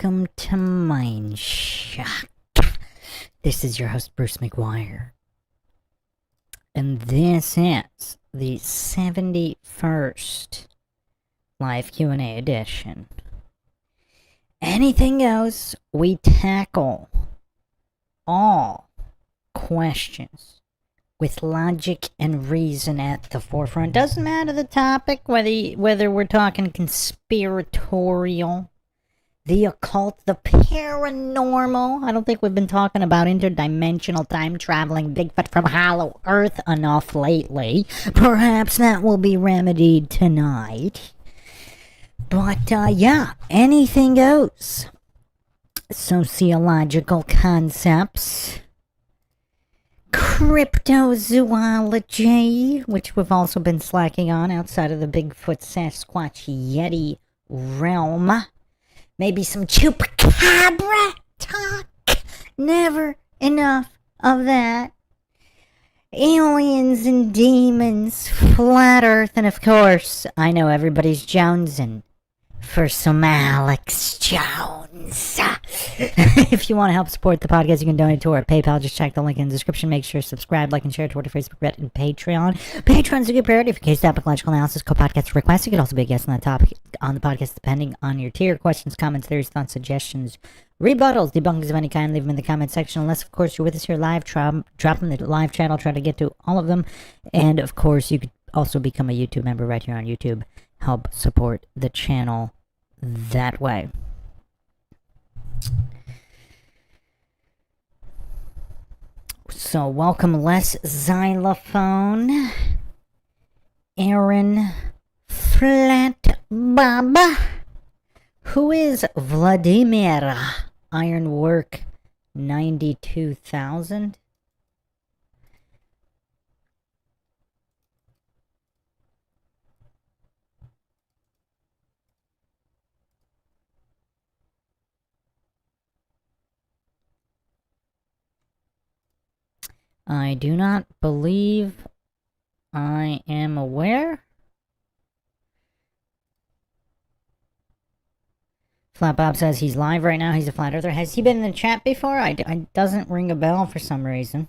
welcome to Mindshock. This is your host, Bruce McGuire. And this is the 71st live Q&A edition. Anything goes, we tackle all questions with logic and reason at the forefront. Doesn't matter the topic, whether we're talking conspiratorial, the occult, the paranormal. I don't think we've been talking about interdimensional time-traveling Bigfoot from Hollow Earth enough lately. Perhaps that will be remedied tonight. But, yeah, anything goes. Sociological concepts, cryptozoology, which we've also been slacking on outside of the Bigfoot, Sasquatch, Yeti realm. Maybe some chupacabra talk. Never enough of that. Aliens and demons, flat earth, and of course, I know everybody's jonesing for some Alex Jones. If you want to help support the podcast, you can donate to our PayPal. Just check the link in the description. Make sure to subscribe, like, and share to Twitter, Facebook, Reddit, and Patreon. Patreon's a good priority for case topic, logical analysis, co-podcast requests. You could also be a guest on that topic on the podcast, depending on your tier. Questions, comments, theories, thoughts, suggestions, rebuttals, debunkings of any kind, leave them in the comment section. Unless, of course, you're with us here live, drop them in the live chat. I'll try to get to all of them. And, of course, you could also become a YouTube member right here on YouTube. Help support the channel that way. So, welcome Les Xylophone, Aaron Flatbob, who is Vladimir Ironwork 92,000. I do not believe I am aware. Flatbob says he's live right now. He's a flat earther. Has he been in the chat before? I doesn't ring a bell for some reason.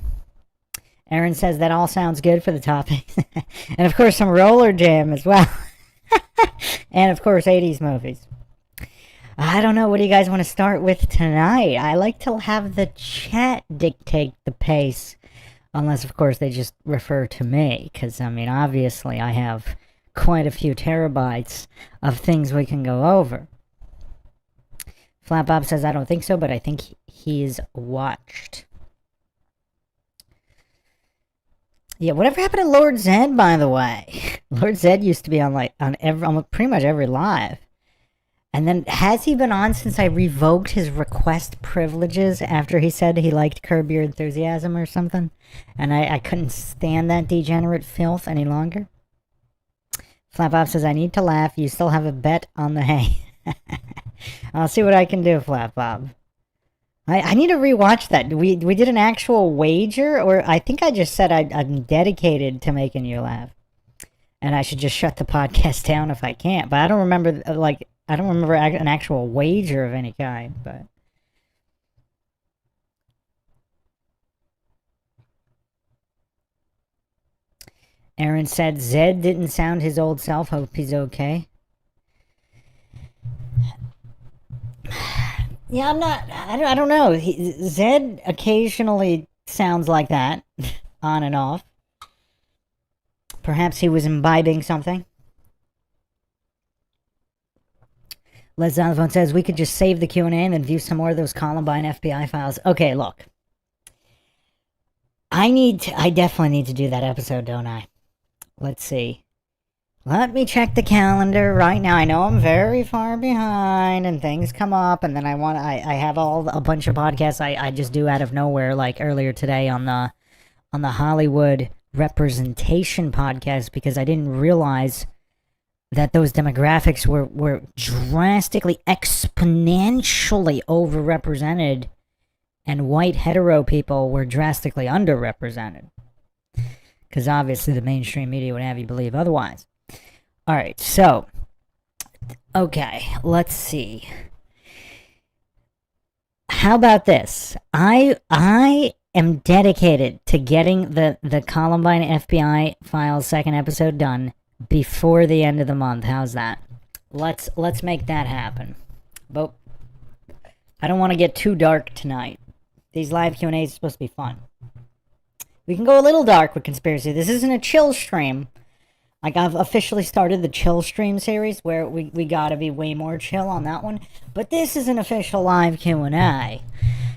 Aaron says that all sounds good for the topic. And of course some roller jam as well. And of course 80s movies. I don't know. What do you guys want to start with tonight? I like to have the chat dictate the pace. Unless, of course, they just refer to me. Because, I mean, obviously, I have quite a few terabytes of things we can go over. Flatbob says, I don't think so, but I think he's watched. Yeah, whatever happened to Lord Zed, by the way? Lord Zed used to be on pretty much every live. And then, has he been on since I revoked his request privileges after he said he liked Curb Your Enthusiasm or something? And I couldn't stand that degenerate filth any longer? Flatbob says, I need to laugh. You still have a bet on the hay. I'll see what I can do, Flatbob. I need to rewatch that. We did an actual wager? Or I think I just said I'm dedicated to making you laugh. And I should just shut the podcast down if I can't. But I don't remember, I don't remember an actual wager of any kind, but... Aaron said Zed didn't sound his old self. Hope he's okay. Yeah, I don't know. Zed occasionally sounds like that, on and off. Perhaps he was imbibing something. Les Xylophone says we could just save the Q&A and then view some more of those Columbine FBI files. Okay, look. I definitely need to do that episode, don't I? Let's see. Let me check the calendar right now. I know I'm very far behind and things come up, and then I have a bunch of podcasts I just do out of nowhere, like earlier today on the Hollywood Representation podcast, because I didn't realize that those demographics were drastically, exponentially overrepresented, and white hetero people were drastically underrepresented. Because obviously the mainstream media would have you believe otherwise. Alright, so, okay, let's see. How about this? I am dedicated to getting the Columbine FBI Files second episode done before the end of the month. How's that? Let's make that happen. But I don't want to get too dark tonight. These live Q&As are supposed to be fun. We can go a little dark with conspiracy. This isn't a chill stream. Like, I've officially started the chill stream series where we gotta be way more chill on that one. But this is an official live Q&A.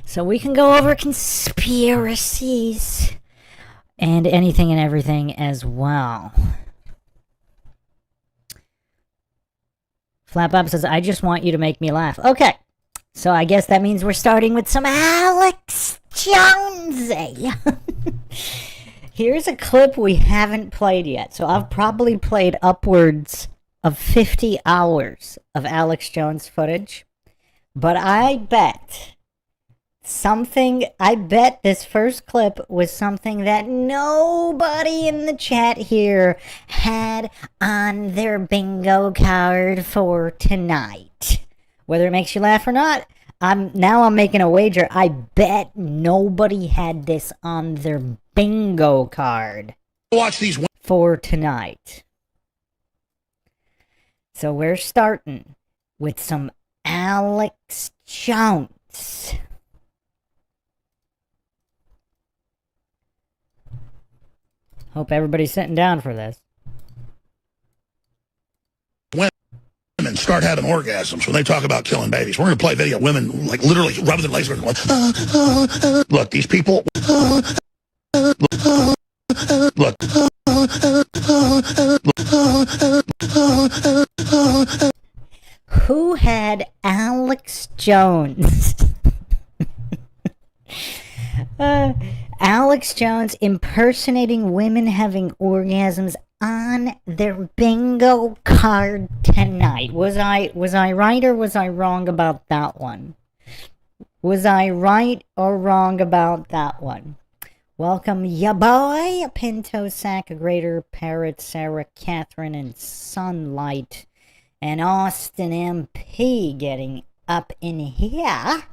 So we can go over conspiracies and anything and everything as well. Flap says, I just want you to make me laugh. Okay. So I guess that means we're starting with some Alex Jonesy. Here's a clip we haven't played yet. So I've probably played upwards of 50 hours of Alex Jones footage. But I bet this first clip was something that nobody in the chat here had on their bingo card for tonight. Whether it makes you laugh or not, I'm making a wager. I bet nobody had this on their bingo card. Watch these for tonight. So we're starting with some Alex Jones. Hope everybody's sitting down for this. Women start having orgasms when they talk about killing babies. We're going to play video. Women, like, literally rubbing their legs. Look, these people. Look. Who had Alex Jones? Alex Jones impersonating women having orgasms on their bingo card tonight. Was I right or was I wrong about that one? Was I right or wrong about that one? Welcome, ya boy, Pinto Sack, Greater Parrot, Sarah Catherine, and Sunlight, and Austin MP getting up in here.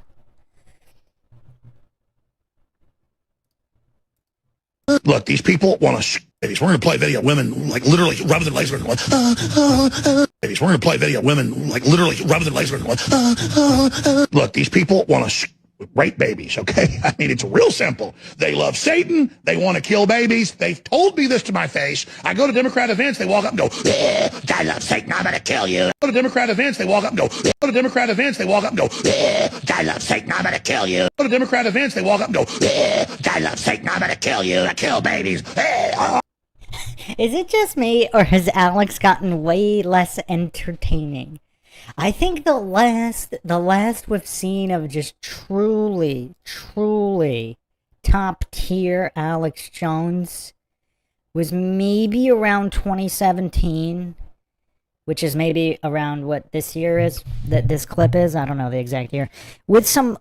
Look, these people want to babies. We're going to play video. Women, like, literally rubbing their legs. Babies. We're going to play video. Women, like, literally rubbing their legs. Look, these people want to rape babies, okay? I mean, it's real simple. They love Satan. They want to kill babies. They've told me this to my face. I go to Democrat events. They walk up and go, I love Satan. I'm going to kill you. Go to Democrat events. They walk up and go, go to Democrat events. They walk up and go, I love Satan. I'm going to kill you. Go to Democrat events. They walk up and go, I love Satan. I'm going to kill you. I kill babies. Is it just me, or has Alex gotten way less entertaining? I think the last we've seen of just truly top tier Alex Jones was maybe around 2017, which is maybe around what this year is, that this clip is. I don't know the exact year. With some,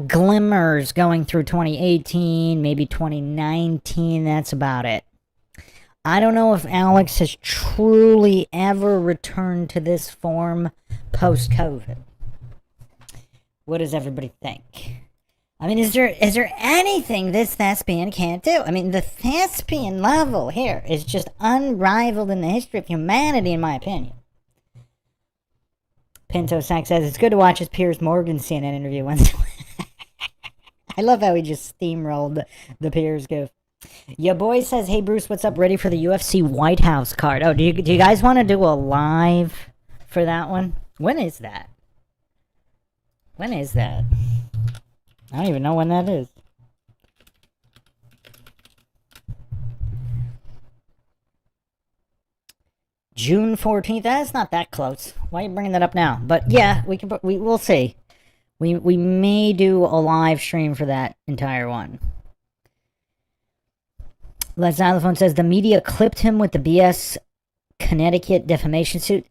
glimmers going through 2018, maybe 2019. That's about it. I don't know if Alex has truly ever returned to this form post-COVID. What does everybody think? I mean, is there anything this thespian can't do? I mean, the thespian level here is just unrivaled in the history of humanity, in my opinion. Pinto Sack says, it's good to watch his Piers Morgan CNN interview once. I love how he just steamrolled the Piers goof. Your boy says, hey Bruce, what's up? Ready for the UFC White House card? Oh, do you guys want to do a live for that one? When is that? When is that? I don't even know when that is. June 14th. That's not that close. Why are you bringing that up now? But yeah, we'll see. We may do a live stream for that entire one. Les Xylophone says, the media clipped him with the BS Connecticut defamation suit.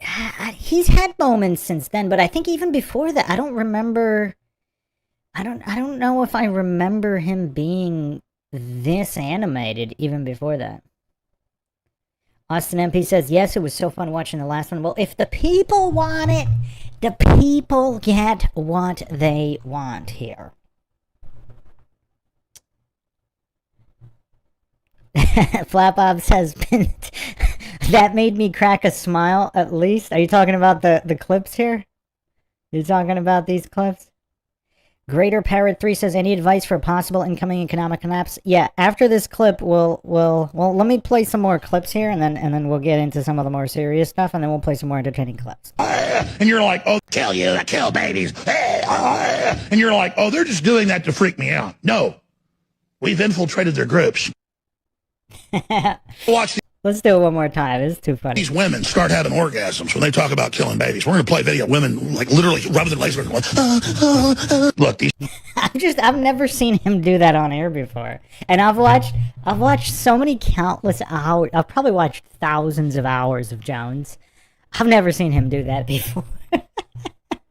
He's had moments since then, but I think even before that, I don't remember. I don't know if I remember him being this animated even before that. Austin MP says, yes, it was so fun watching the last one. Well, if the people want it, The people get what they want here. Flap Bob says, that made me crack a smile, at least. Are you talking about the clips here? You talking about these clips? Greater Parrot 3 says, any advice for a possible incoming economic collapse? Yeah, after this clip, well, let me play some more clips here, and then we'll get into some of the more serious stuff, and then we'll play some more entertaining clips. And you're like, oh, kill you, I kill babies. And you're like, oh, they're just doing that to freak me out. No, we've infiltrated their groups. Watch Let's do it one more time. It's too funny. these women start having orgasms when they talk about killing babies. We're going to play video. Women, like, literally rubbing their legs. Look, these I've never seen him do that on air before. And I've watched so many countless hours. I've probably watched thousands of hours of Jones. I've never seen him do that before.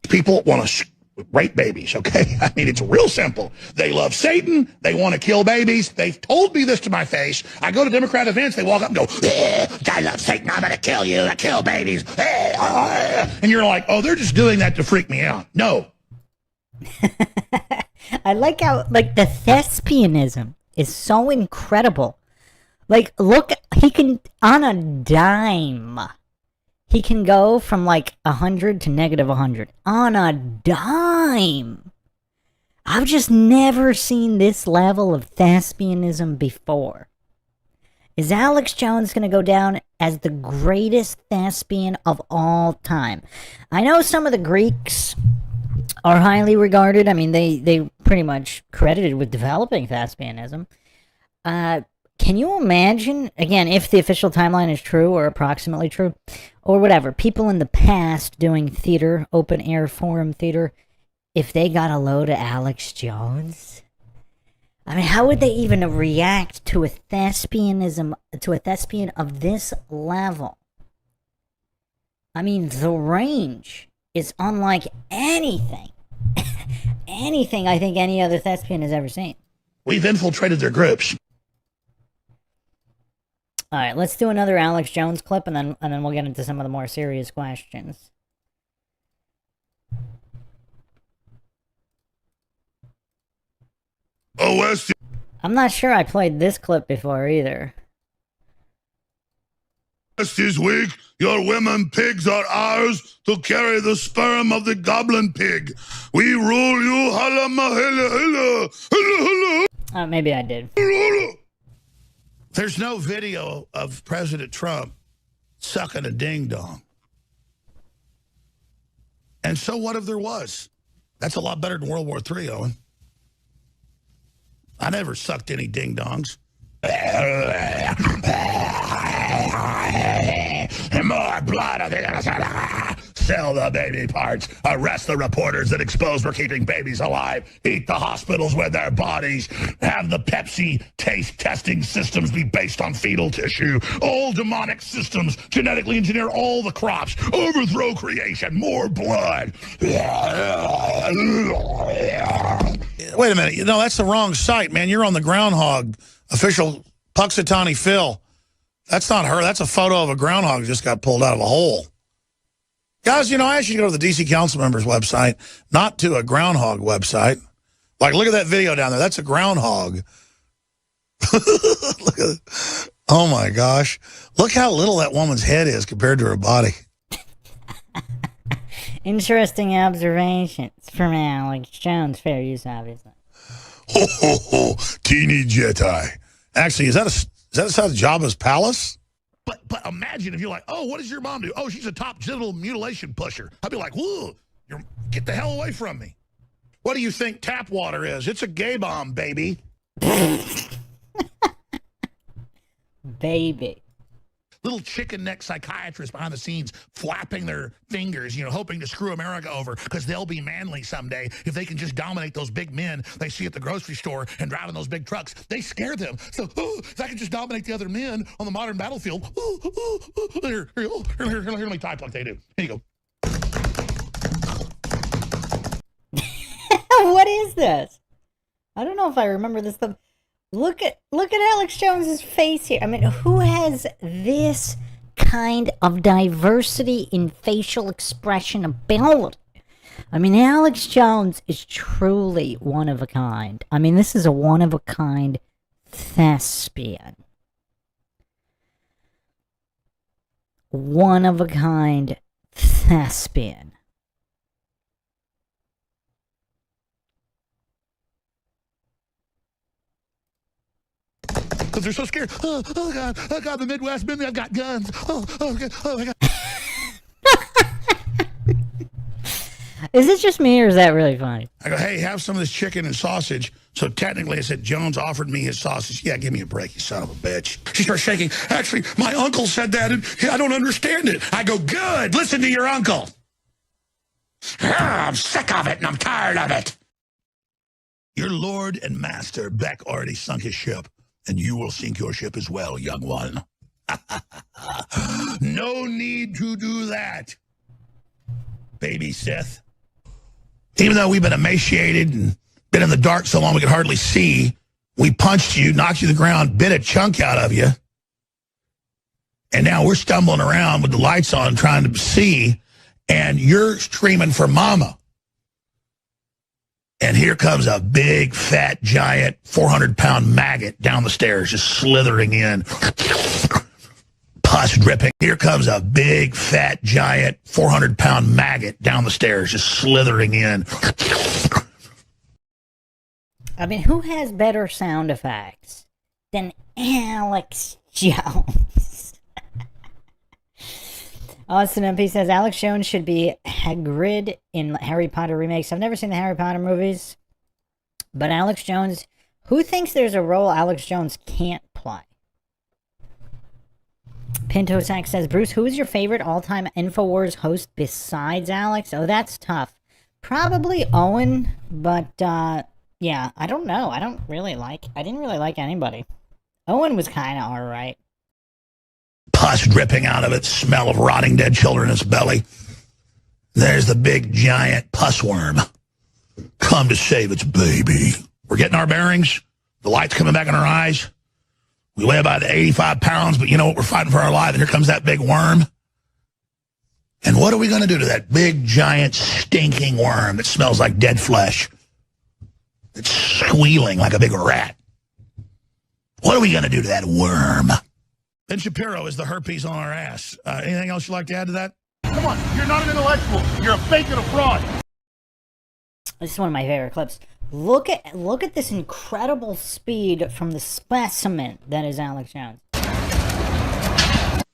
people want to rape babies, okay? I mean, it's real simple. They love Satan. They want to kill babies. They've told me this to my face. I go to Democrat events. They walk up and go, I love Satan. I'm going to kill you. I kill babies. And you're like, oh, they're just doing that to freak me out. No. I like how, like, the thespianism is so incredible. Like, look, he can, on a dime, he can go from, like, 100 to negative 100. On a dime! I've just never seen this level of thespianism before. Is Alex Jones going to go down as the greatest thespian of all time? I know some of the Greeks are highly regarded. I mean, they pretty much credited with developing thespianism. Can you imagine, again, if the official timeline is true or approximately true, or whatever, people in the past doing theater, open air forum theater, if they got a load of Alex Jones? I mean, how would they even react to a thespianism, to a thespian of this level? I mean, the range is unlike anything, anything I think any other thespian has ever seen. We've infiltrated their groups. All right, let's do another Alex Jones clip, and then we'll get into some of the more serious questions. Oh, West. I'm not sure I played this clip before either. Is weak. Your women pigs are ours to carry the sperm of the goblin pig. We rule you. Holla, mahilla, hilla, hilla, hilla. Maybe I did. There's no video of President Trump sucking a ding-dong. And so what if there was? That's a lot better than World War III, Owen. I never sucked any ding-dongs. More blood. Sell the baby parts. Arrest the reporters that expose we're keeping babies alive. Eat the hospitals with their bodies. Have the Pepsi taste testing systems be based on fetal tissue. All demonic systems. Genetically engineer all the crops. Overthrow creation. More blood. Wait a minute. You know, that's the wrong site, man. You're on the Groundhog official Puxatawny Phil. That's not her. That's a photo of a groundhog that just got pulled out of a hole. Guys, you know, I asked you to go to the DC Council members website, not to a groundhog website. Like, look at that video down there. That's a groundhog. Look at it. Oh, my gosh. Look how little that woman's head is compared to her body. Interesting observations from Alex Jones. Fair use, obviously. Ho, ho, ho. Teeny Jedi. Actually, is that outside Jabba's palace? But imagine if you're like, oh, what does your mom do? Oh, she's a top genital mutilation pusher. I'd be like, whoa, get the hell away from me. What do you think tap water is? It's a gay bomb, baby. Baby. Little chicken neck psychiatrists behind the scenes flapping their fingers, you know, hoping to screw America over because they'll be manly someday if they can just dominate those big men they see at the grocery store and driving those big trucks. They scare them. So, if I can just dominate the other men on the modern battlefield, here, let me type like they do. Here you go. What is this? I don't know if I remember this stuff. Look at Alex Jones's face here. I mean, who has this kind of diversity in facial expression ability. I mean, Alex Jones is truly one of a kind. I mean, this is a one of a kind thespian. One of a kind thespian. Because they're so scared. Oh God, the Midwest, I've got guns. Oh my God. Is it just me, or is that really funny? I go, hey, have some of this chicken and sausage. So technically I said, Jones offered me his sausage. Yeah, give me a break, you son of a bitch. She starts shaking. Actually, my uncle said that, and I don't understand it. I go, good, listen to your uncle. I'm sick of it, and I'm tired of it. Your lord and master, Beck, already sunk his ship, and you will sink your ship as well, young one. No need to do that, baby Sith. Even though we've been emaciated and been in the dark so long we could hardly see, we punched you, knocked you to the ground, bit a chunk out of you. And now we're stumbling around with the lights on trying to see, and you're screaming for mama. And here comes a big, fat, giant, 400-pound maggot down the stairs, just slithering in. Pus dripping. Here comes a big, fat, giant, 400-pound maggot down the stairs, just slithering in. I mean, who has better sound effects than Alex Jones? Austin MP says, Alex Jones should be Hagrid in Harry Potter remakes. I've never seen the Harry Potter movies, but Alex Jones, who thinks there's a role Alex Jones can't play? Pinto Sack says, Bruce, who is your favorite all-time InfoWars host besides Alex? Oh, that's tough. Probably Owen, but, yeah, I don't know. I didn't really like anybody. Owen was kind of alright. Pus dripping out of it, smell of rotting dead children in its belly. There's the big, giant pus worm. Come to save its baby. We're getting our bearings. The light's coming back in our eyes. We weigh about 85 pounds, but you know what? We're fighting for our life, and here comes that big worm. And what are we going to do to that big, giant, stinking worm that smells like dead flesh? It's squealing like a big rat. What are we going to do to that worm? Ben Shapiro is the herpes on our ass. Anything else you'd like to add to that? Come on, you're not an intellectual. You're a fake and a fraud. This is one of my favorite clips. Look at this incredible speed from the specimen that is Alex Jones.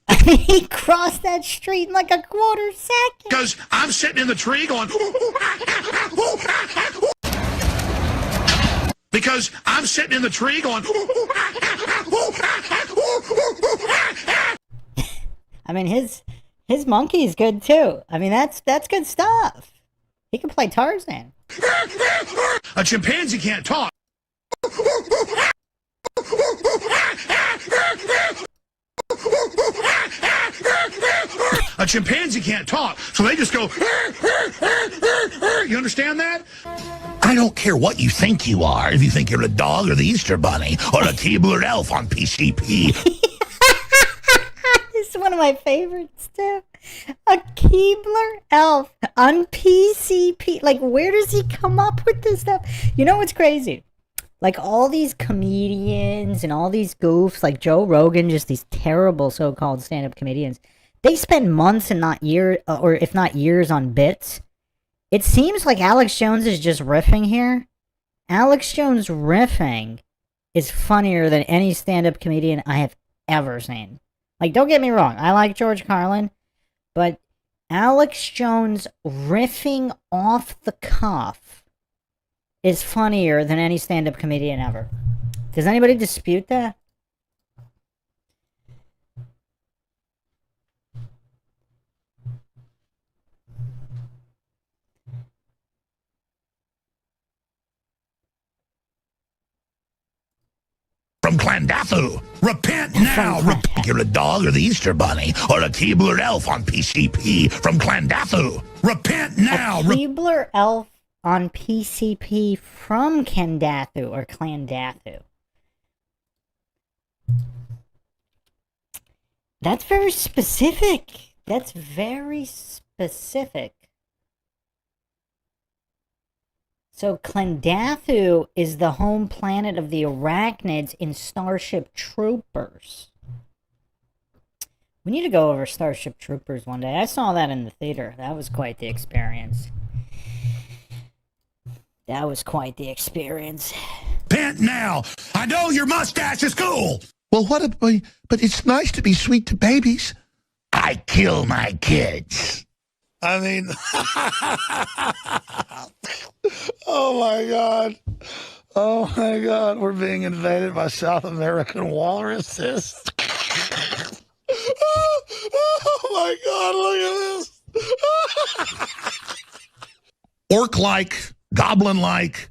I mean, he crossed that street in like a quarter second. Because I'm sitting in the tree going... Because I'm sitting in the tree going... I mean, his monkey's good too. I mean, that's good stuff. He can play Tarzan. A chimpanzee can't talk. A chimpanzee can't talk, so they just go... You understand that? I don't care what you think you are, if you think you're a dog or the Easter Bunny or a Keebler elf on PCP. This is one of my favorites too. A Keebler elf on PCP. Like, where does he come up with this stuff? You know what's crazy? Like, all these comedians and all these goofs, like Joe Rogan, just these terrible so-called stand-up comedians, they spend months and not years, or if not years, on bits. It seems like Alex Jones is just riffing here. Alex Jones riffing is funnier than any stand-up comedian I have ever seen. Like, don't get me wrong, I like George Carlin, but Alex Jones riffing off the cuff is funnier than any stand-up comedian ever. Does anybody dispute that? From Clandathu. Repent now. Repent. You're a dog or the Easter Bunny or a Keebler elf on PCP from Clandathu. Repent now. A Keebler elf on PCP from Kandathu or Clandathu. That's very specific. That's very specific. So Klendathu is the home planet of the arachnids in Starship Troopers. We need to go over Starship Troopers one day. I saw that in the theater. That was quite the experience. That was quite the experience. Repent now. I know your mustache is cool. Well, but it's nice to be sweet to babies. I kill my kids. I mean, oh my God. Oh my God. We're being invaded by South American walruses. Oh my God, look at this. Orc-like, goblin-like,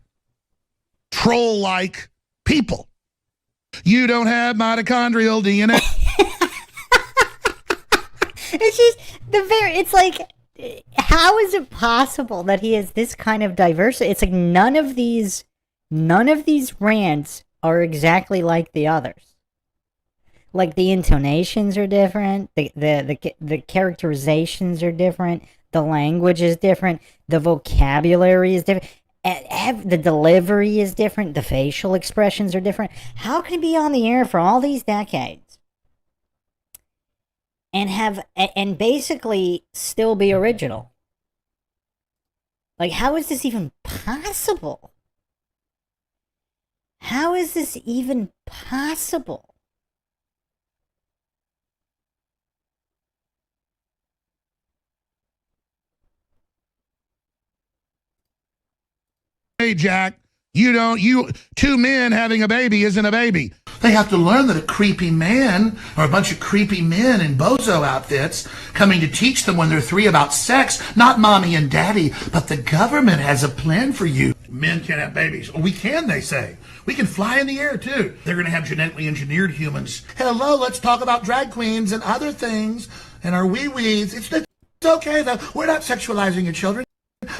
troll-like people. You don't have mitochondrial DNA. It's just it's like, how is it possible that he has this kind of diversity? It's like none of these rants are exactly like the others. Like the intonations are different, the characterizations are different, the language is different, the vocabulary is different, the delivery is different, the facial expressions are different. How can it be on the air for all these decades and basically still be original? Like, how is this even possible? How is this even possible? Hey, Jack, two men having a baby isn't a baby. They have to learn that a creepy man or a bunch of creepy men in bozo outfits coming to teach them when they're 3 about sex, not mommy and daddy, but the government has a plan for you. Men can't have babies. Oh, we can, they say. We can fly in the air, too. They're going to have genetically engineered humans. Hello, let's talk about drag queens and other things and our wee-wees. It's okay, though. We're not sexualizing your children.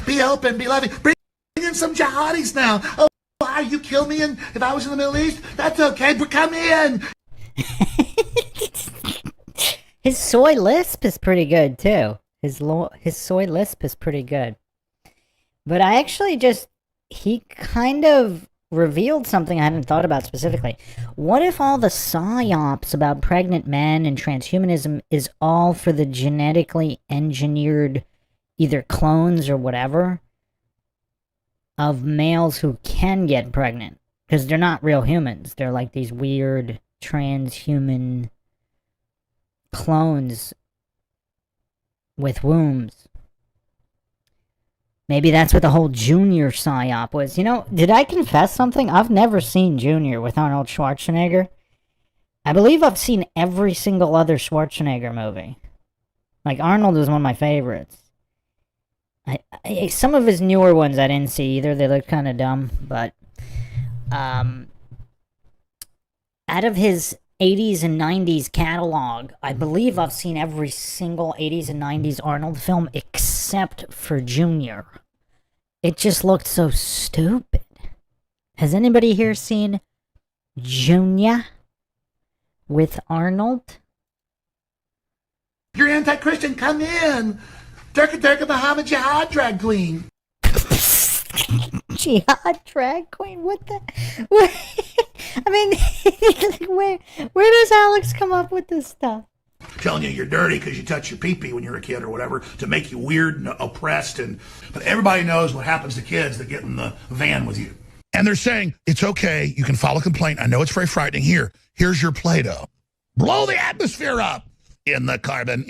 Be open, be loving. Bring in some jihadis now. Oh, why you kill me and if I was in the Middle East? That's okay, but come in. His soy lisp is pretty good too. His soy lisp is pretty good. But I actually he kind of revealed something I hadn't thought about specifically. What if all the psyops about pregnant men and transhumanism is all for the genetically engineered either clones or whatever of males who can get pregnant? Because they're not real humans. They're like these weird transhuman clones with wombs. Maybe that's what the whole Junior psyop was. You know, did I confess something? I've never seen Junior with Arnold Schwarzenegger. I believe I've seen every single other Schwarzenegger movie. Like, Arnold was one of my favorites. Some of his newer ones I didn't see either. They look kind of dumb, but out of his 80s and 90s catalog, I believe I've seen every single 80s and 90s Arnold film except for Junior. It just looked so stupid. Has anybody here seen Junior with Arnold? You're anti-Christian, come in. Durka Muhammad Jihad drag queen. Jihad drag queen? What the? What? I mean, where does Alex come up with this stuff? Telling you you're dirty because you touch your pee-pee when you're a kid or whatever to make you weird and oppressed. But everybody knows what happens to kids that get in the van with you. And they're saying, it's okay, you can file a complaint. I know it's very frightening. Here's your Play-Doh. Blow the atmosphere up. In the carbon.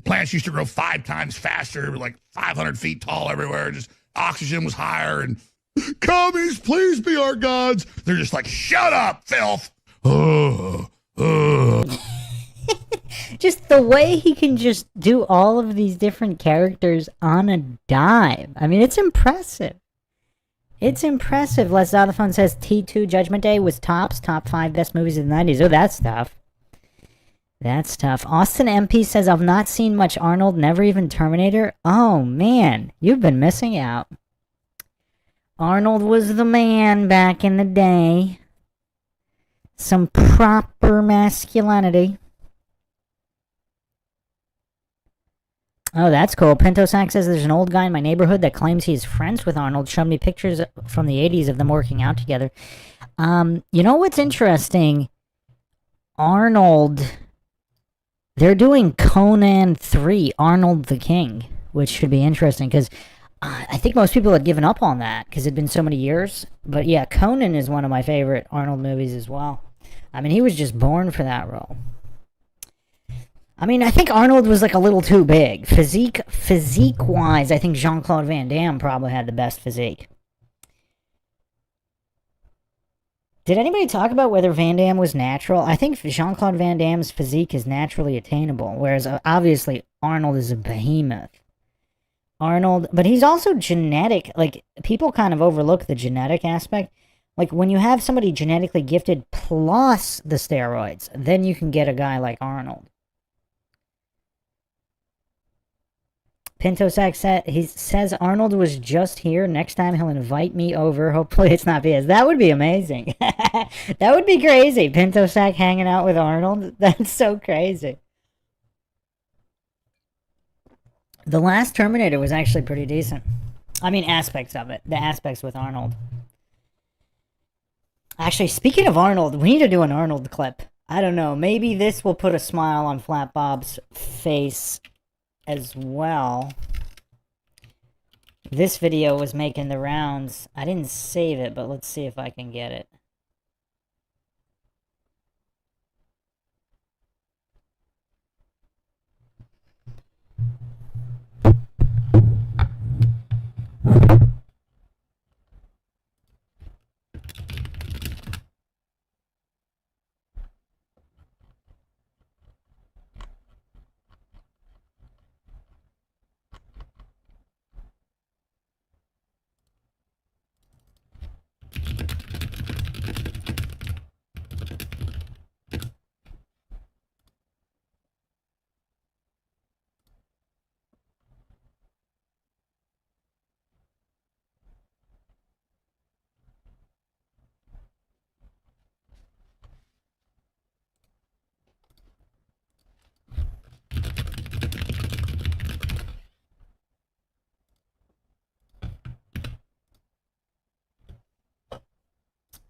Plants used to grow 5 times faster, like 500 feet tall everywhere. Just oxygen was higher. And commies, please be our gods. They're just like, shut up, filth. Just the way he can just do all of these different characters on a dime. I mean, it's impressive. It's impressive. Les Zodaphone says T2 Judgment Day was top 5 best movies of the 90s. Oh, that's tough. That's tough. Austin MP says, I've not seen much Arnold, never even Terminator. Oh, man. You've been missing out. Arnold was the man back in the day. Some proper masculinity. Oh, that's cool. Pentosack says there's an old guy in my neighborhood that claims he's friends with Arnold. Showed me pictures from the 80s of them working out together. You know what's interesting? Arnold, they're doing Conan 3, Arnold the King, which should be interesting because I think most people had given up on that because it'd been so many years. But yeah, Conan is one of my favorite Arnold movies as well. I mean, he was just born for that role. I mean, I think Arnold was like a little too big. Physique-wise, I think Jean-Claude Van Damme probably had the best physique. Did anybody talk about whether Van Damme was natural? I think Jean-Claude Van Damme's physique is naturally attainable, whereas obviously Arnold is a behemoth. Arnold, but he's also genetic. Like, people kind of overlook the genetic aspect. Like, when you have somebody genetically gifted plus the steroids, then you can get a guy like Arnold. Pintosack says Arnold was just here. Next time he'll invite me over. Hopefully it's not BS. That would be amazing. That would be crazy. Pintosack hanging out with Arnold. That's so crazy. The last Terminator was actually pretty decent. I mean, aspects of it. The aspects with Arnold. Actually, speaking of Arnold, we need to do an Arnold clip. I don't know. Maybe this will put a smile on Flat Bob's face as well. This video was making the rounds. I didn't save it, but let's see if I can get it.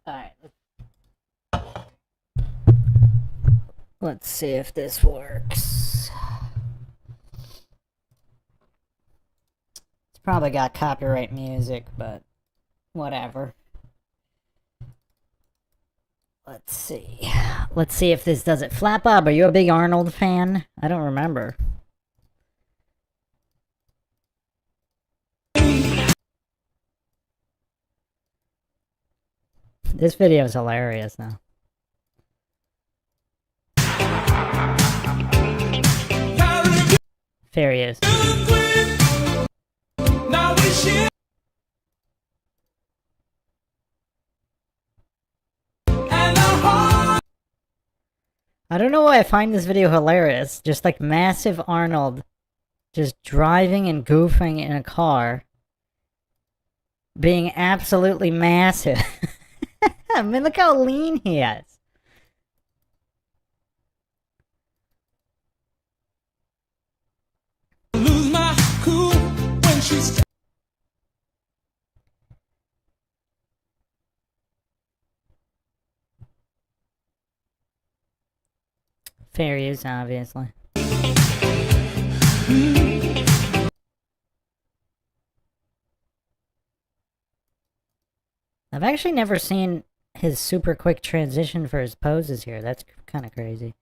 Alright. Let's see if this works. It's probably got copyright music, but whatever. Let's see. Let's see if this does it. Flat Bob, are you a big Arnold fan? I don't remember. This video is hilarious now. There he is. I don't know why I find this video hilarious. Just like massive Arnold just driving and goofing in a car. Being absolutely massive. I mean, look how lean he is. Lose my cool when she's... Fair use, obviously. I've actually never seen his super quick transition for his poses here. That's kind of crazy.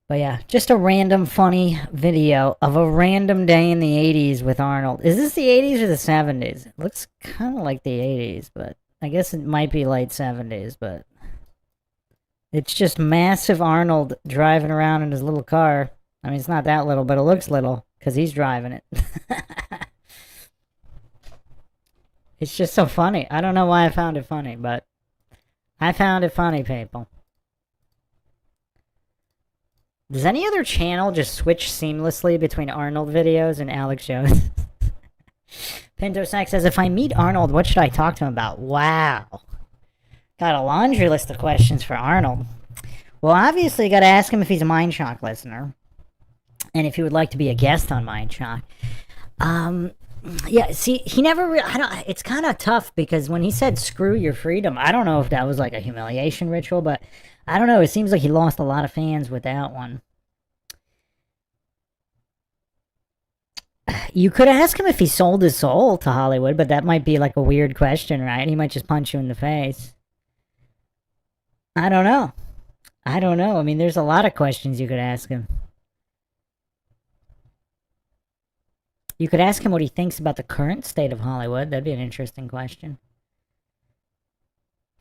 But yeah, just a random funny video of a random day in the 80s with Arnold. Is this the 80s or the 70s? It looks kind of like the 80s, but I guess it might be late 70s, but it's just massive Arnold driving around in his little car. I mean, it's not that little, but it looks little because he's driving it. It's just so funny. I don't know why I found it funny, but I found it funny, people. Does any other channel just switch seamlessly between Arnold videos and Alex Jones? Pinto Sack says, if I meet Arnold, what should I talk to him about? Wow. Got a laundry list of questions for Arnold. Well, obviously, you got to ask him if he's a Mindshock listener. and if he would like to be a guest on Mindshock. Yeah, see, he never I don't, it's kind of tough because when he said screw your freedom, I don't know if that was like a humiliation ritual, but I don't know, it seems like he lost a lot of fans with that one. You could ask him if he sold his soul to Hollywood, but that might be like a weird question, right? He might just punch you in the face. I don't know. I don't know. I mean, there's a lot of questions you could ask him. You could ask him what he thinks about the current state of Hollywood. That'd be an interesting question.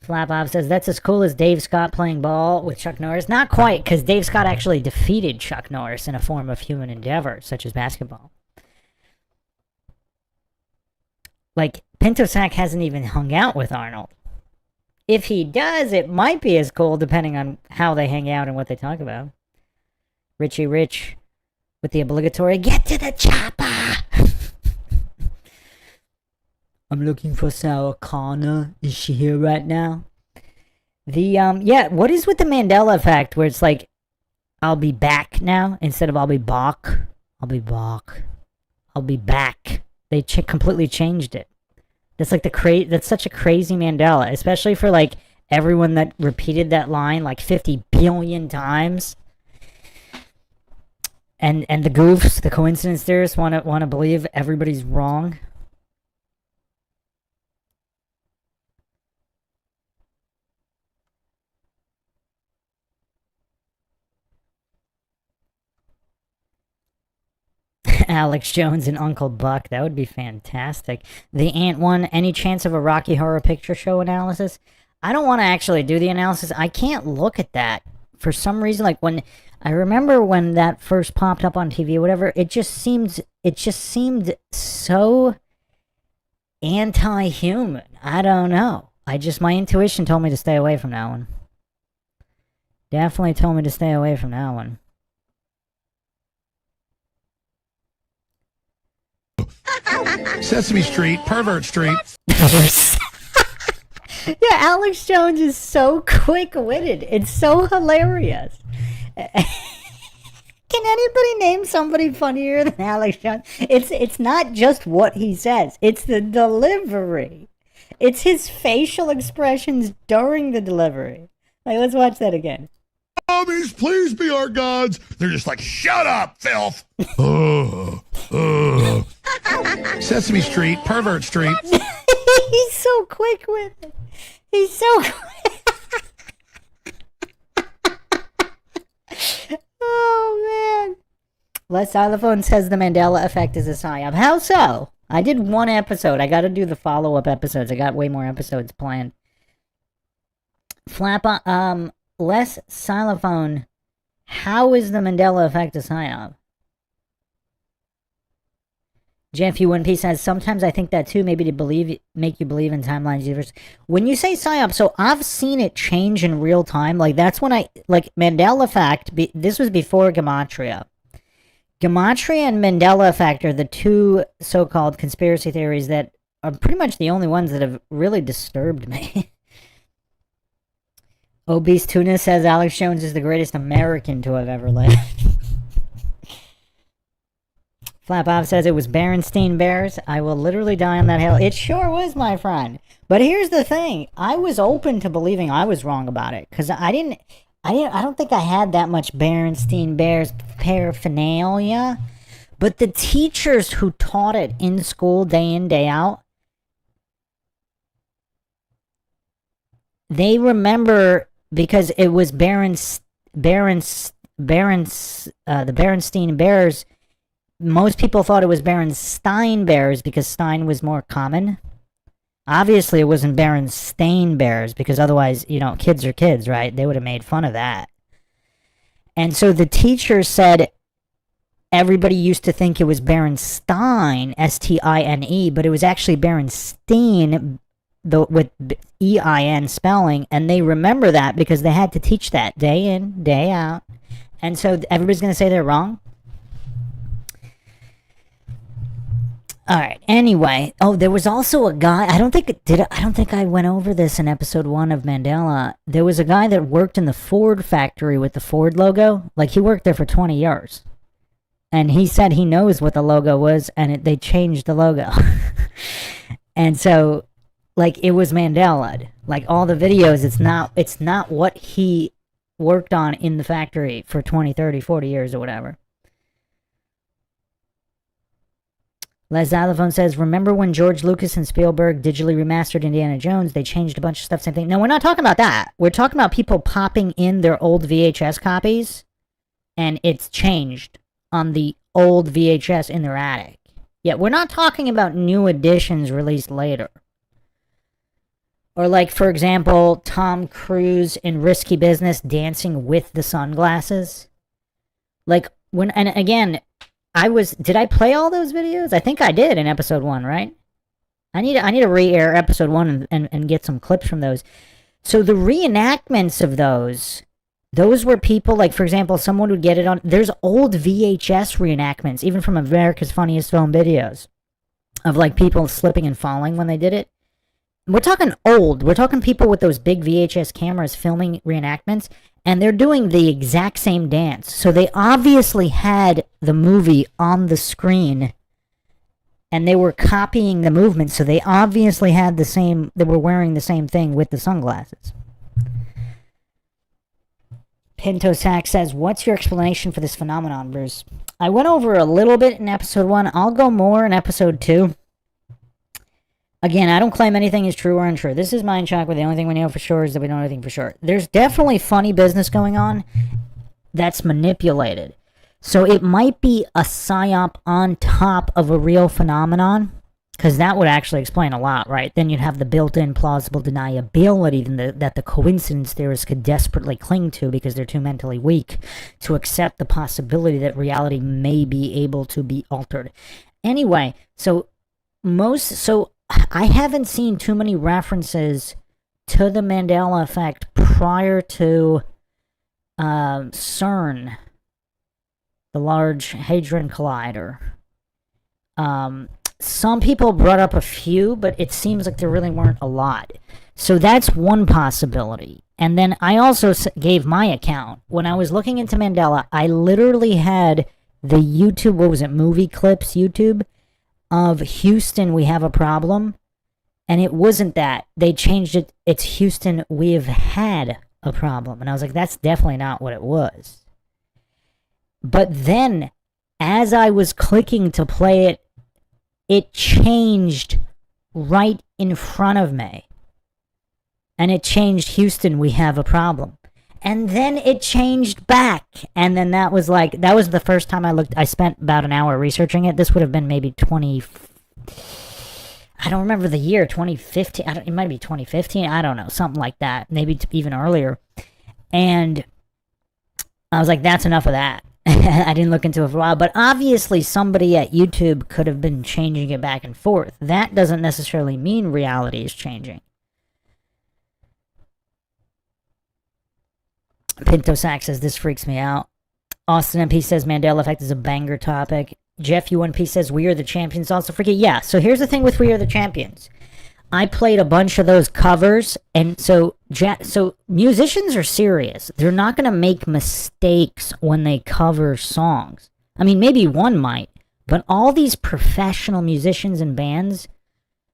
Flap-Off says, that's as cool as Dave Scott playing ball with Chuck Norris. Not quite, because Dave Scott actually defeated Chuck Norris in a form of human endeavor, such as basketball. Like, Pinto Sack hasn't even hung out with Arnold. If he does, it might be as cool, depending on how they hang out and what they talk about. Richie Rich with the obligatory, get to the chopper! I'm looking for Sarah Connor. Is she here right now? Yeah, what is with the Mandela effect where it's like, I'll be back now instead of I'll be back? I'll be back. I'll be back. They completely changed it. That's like that's such a crazy Mandela, especially for like everyone that repeated that line like 50 billion times. And the goofs, the coincidence theorists want to believe everybody's wrong. Alex Jones and Uncle Buck. That would be fantastic. The Ant one. Any chance of a Rocky Horror Picture Show analysis? I don't want to actually do the analysis. I can't look at that for some reason. Like I remember when that first popped up on TV or whatever, it just seemed so anti-human. I don't know. My intuition told me to stay away from that one. Definitely told me to stay away from that one. Sesame Street, Pervert Street. Yeah, Alex Jones is so quick-witted. It's so hilarious. Can anybody name somebody funnier than Alex Jones? It's not just what he says. It's the delivery. It's his facial expressions during the delivery. Like, let's watch that again. Mommies, please be our gods. They're just like, shut up, filth. Sesame Street, Pervert Street. He's so quick with it. He's so quick. Oh, man. Les Xylophone says the Mandela effect is a psyop. How so? I did one episode. I got to do the follow-up episodes. I got way more episodes planned. Les Xylophone, how is the Mandela effect a psyop? Jeff UNP says, sometimes I think that too, maybe to make you believe in timelines universe. When you say psyop, so I've seen it change in real time. Like, that's when Mandela effect, this was before Gematria. Gematria and Mandela effect are the two so-called conspiracy theories that are pretty much the only ones that have really disturbed me. Obese Tuna says Alex Jones is the greatest American to have ever lived. Flap Bob says it was Berenstein Bears. I will literally die on that hill. It sure was, my friend. But here's the thing. I was open to believing I was wrong about it. Because I don't think I had that much Berenstein Bears paraphernalia. But the teachers who taught it in school day in, day out, they remember because it was the Berenstein Bears. Most people thought it was Berenstein Bears because Stein was more common. Obviously, it wasn't Berenstain Bears because otherwise, kids are kids, right? They would have made fun of that. And so the teacher said everybody used to think it was Berenstein, S-T-I-N-E, but it was actually Berenstein with E-I-N spelling, and they remember that because they had to teach that day in, day out. And so everybody's going to say they're wrong? All right. Anyway, there was also a guy. I don't think I went over this in episode 1 of Mandela. There was a guy that worked in the Ford factory with the Ford logo. Like, he worked there for 20 years. And he said he knows what the logo was, and they changed the logo. And so, like, it was Mandela. Like, all the videos, it's not what he worked on in the factory for 20, 30, 40 years or whatever. Les Xylophone says, remember when George Lucas and Spielberg digitally remastered Indiana Jones? They changed a bunch of stuff, same thing. No, we're not talking about that. We're talking about people popping in their old VHS copies, and it's changed on the old VHS in their attic. Yeah, we're not talking about new editions released later. Or like, for example, Tom Cruise in Risky Business dancing with the sunglasses. Like, and again, did I play all those videos? I think I did in episode 1, right? I need to re-air episode 1 and get some clips from those. So the reenactments of those were people, like, for example, someone would get it on, there's old VHS reenactments, even from America's Funniest Home Videos, of, like, people slipping and falling when they did it. We're talking old. We're talking people with those big VHS cameras filming reenactments, and they're doing the exact same dance. So they obviously had the movie on the screen, and they were copying the movement, so they obviously had they were wearing the same thing with the sunglasses. Pinto Sack says, what's your explanation for this phenomenon, Bruce? I went over a little bit in episode 1. I'll go more in episode 2. Again, I don't claim anything is true or untrue. This is Mindshock, where the only thing we know for sure is that we don't know anything for sure. There's definitely funny business going on that's manipulated. So it might be a psyop on top of a real phenomenon, because that would actually explain a lot, right? Then you'd have the built-in plausible deniability that the coincidence theorists could desperately cling to because they're too mentally weak to accept the possibility that reality may be able to be altered. Anyway, so I haven't seen too many references to the Mandela effect prior to CERN, the Large Hadron Collider. Some people brought up a few, but it seems like there really weren't a lot. So that's one possibility. And then I also gave my account. When I was looking into Mandela, I literally had the YouTube, movie clips YouTube, of Houston, we have a problem. And it wasn't that. They changed it. It's Houston, we've had a problem. And I was like, that's definitely not what it was. But then, as I was clicking to play it, it changed right in front of me. And it changed Houston, we have a problem. And then it changed back. And then that was the first time I spent about an hour researching it. This would have been maybe I don't remember the year, 2015. It might be 2015. I don't know, something like that. Maybe even earlier. And I was like, that's enough of that. I didn't look into it for a while. But obviously somebody at YouTube could have been changing it back and forth. That doesn't necessarily mean reality is changing. Pinto Sack says, this freaks me out. Austin MP says, Mandela Effect is a banger topic. Jeff UNP says, We Are the Champions also freaky. Yeah, so here's the thing with We Are the Champions. I played a bunch of those covers, and so musicians are serious. They're not going to make mistakes when they cover songs. I mean, maybe one might, but all these professional musicians and bands,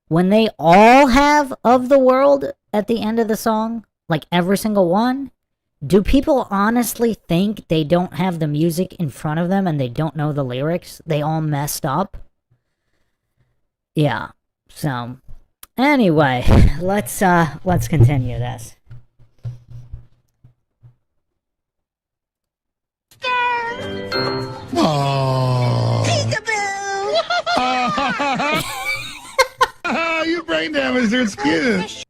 when they all have Of the World at the end of the song, like every single one, do people honestly think they don't have the music in front of them and they don't know the lyrics? They all messed up? Yeah. So, anyway, let's continue this. Peekaboo! You brain damaged her. It's cute.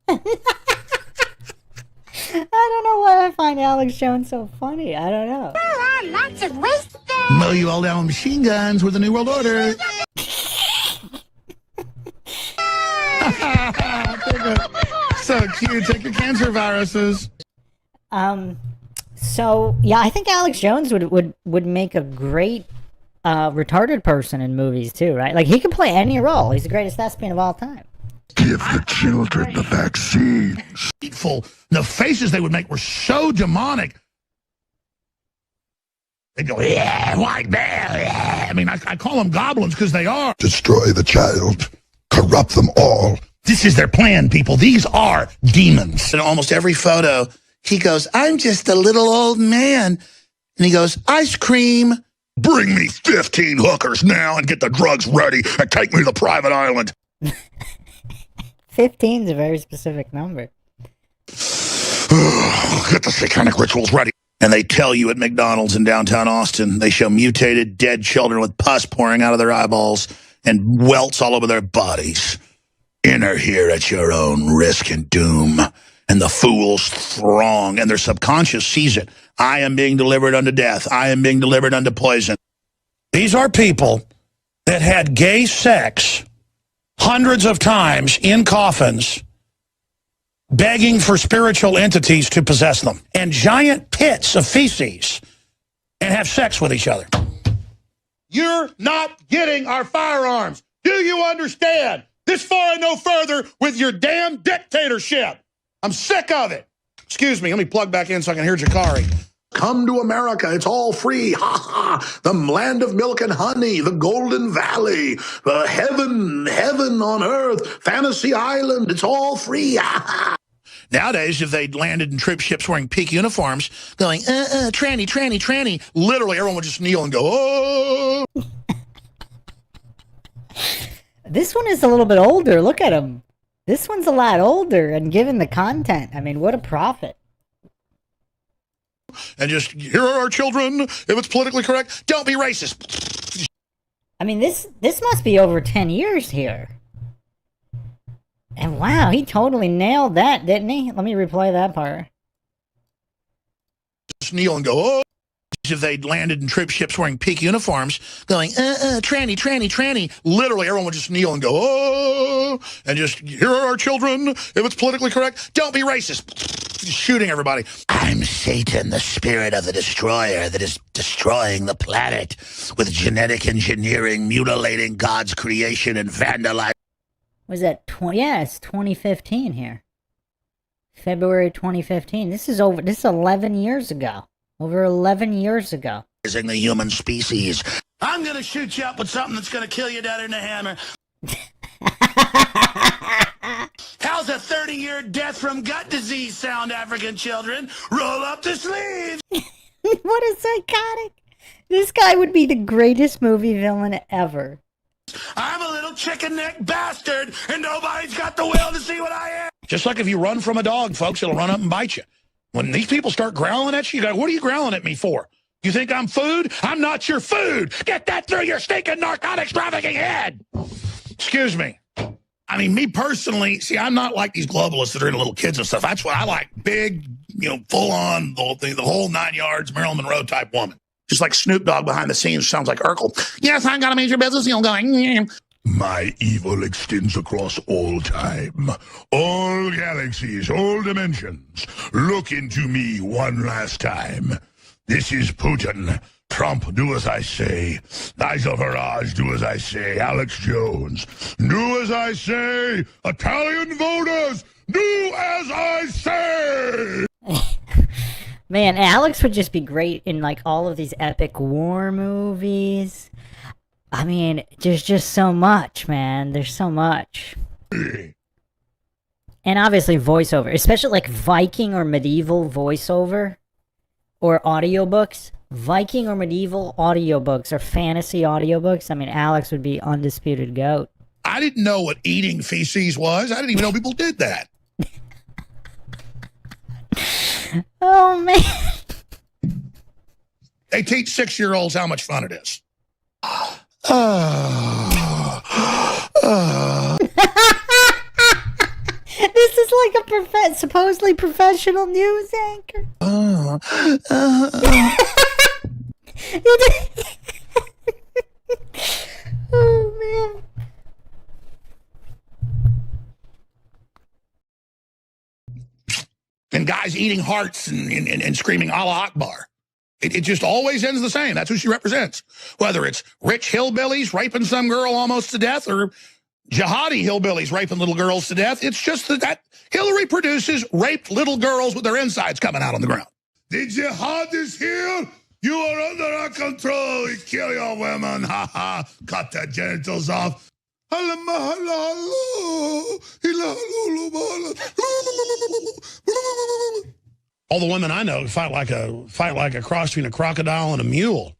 I don't know why I find Alex Jones so funny. I don't know. There are lots of ways to Mow you all down with machine guns with the New World Order. So cute. Take your cancer viruses. So yeah, I think Alex Jones would make a great retarded person in movies too, right? Like, he can play any role. He's the greatest thespian of all time. Give the children the vaccines. The faces they would make were so demonic. They go, yeah, white bear, yeah. I mean, I call them goblins because they are. Destroy the child. Corrupt them all. This is their plan, people. These are demons. In almost every photo, he goes, I'm just a little old man. And he goes, ice cream. Bring me 15 hookers now and get the drugs ready and take me to the private island. 15 is a very specific number. Get the satanic rituals ready. And they tell you at McDonald's in downtown Austin, they show mutated, dead children with pus pouring out of their eyeballs and welts all over their bodies. Enter here at your own risk and doom. And the fools throng, and their subconscious sees it. I am being delivered unto death. I am being delivered unto poison. These are people that had gay sex hundreds of times in coffins, begging for spiritual entities to possess them, and giant pits of feces, and have sex with each other. You're not getting our firearms. Do you understand? This far and no further with your damn dictatorship. I'm sick of it. Excuse me, let me plug back in so I can hear Jakari. Come to America. It's all free. Ha ha. The land of milk and honey, the Golden Valley, heaven on earth, Fantasy Island. It's all free. Ha ha. Nowadays, if they'd landed in troop ships wearing peak uniforms, going, tranny, tranny, tranny, literally everyone would just kneel and go, oh. This one is a little bit older. Look at him. This one's a lot older, and given the content, I mean, what a prophet. And just, here are our children. If it's politically correct, don't be racist. I mean, this must be over 10 years here. And wow, he totally nailed that, didn't he? Let me replay that part. Just kneel and go, oh. If they'd landed in troop ships wearing peak uniforms, going, tranny, tranny, tranny, literally everyone would just kneel and go, oh. And just, here are our children. If it's politically correct, don't be racist. Shooting everybody. I'm Satan, the spirit of the destroyer that is destroying the planet with genetic engineering, mutilating God's creation and vandalizing. Was that yeah, it's 2015 here. February 2015. This is 11 years ago. Over 11 years ago. The human species. I'm going to shoot you up with something that's going to kill you down in the hammer. How's a 30-year death from gut disease sound, African children? Roll up the sleeves. What a psychotic. This guy would be the greatest movie villain ever. I'm a little chicken neck bastard, and nobody's got the will to see what I am. Just like if you run from a dog, folks, it'll run up and bite you. When these people start growling at you, you go, what are you growling at me for? You think I'm food? I'm not your food. Get that through your stinking narcotics trafficking head. Excuse me. I mean, me personally, see, I'm not like these globalists that are into little kids and stuff. That's what I like. Big, full on, the whole 9 yards, Marilyn Monroe type woman. Just like Snoop Dogg behind the scenes sounds like Urkel. Yes, I got a major business deal going. My evil extends across all time, all galaxies, all dimensions. Look into me one last time. This is Putin. Trump, do as I say. Nigel Farage, do as I say. Alex Jones, do as I say. Italian voters, do as I say. Man, Alex would just be great in like all of these epic war movies. I mean, there's just so much, man. There's so much. And obviously voiceover, especially like Viking or medieval voiceover or audiobooks. Viking or medieval audiobooks or fantasy audiobooks. I mean, Alex would be undisputed GOAT. I didn't know what eating feces was. I didn't even know people did that. Oh, man. They teach 6-year-olds how much fun it is. This is like a supposedly professional news anchor. Oh, man. And guys eating hearts and screaming Allah Akbar. It just always ends the same. That's who she represents. Whether it's rich hillbillies raping some girl almost to death or jihadi hillbillies raping little girls to death, it's just that Hillary produces raped little girls with their insides coming out on the ground. The jihad is here. You are under our control. You kill your women. Ha ha. Cut their genitals off. All the women I know fight like a cross between a crocodile and a mule.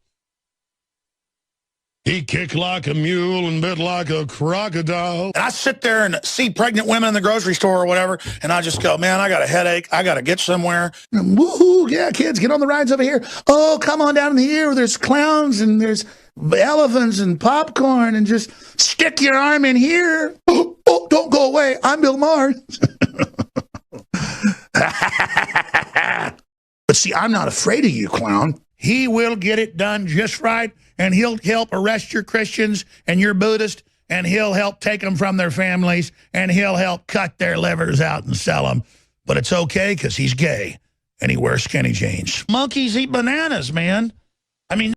He kicked like a mule and bit like a crocodile. And I sit there and see pregnant women in the grocery store or whatever, and I just go, man, I got a headache. I got to get somewhere. And woohoo, yeah, kids, get on the rides over here. Oh, come on down in here. There's clowns and there's elephants and popcorn, and just stick your arm in here. Oh, don't go away. I'm Bill Maher. But see, I'm not afraid of you, clown. He will get it done just right, and he'll help arrest your Christians and your Buddhists, and he'll help take them from their families, and he'll help cut their livers out and sell them. But it's okay because he's gay, and he wears skinny jeans. Monkeys eat bananas, man. I mean,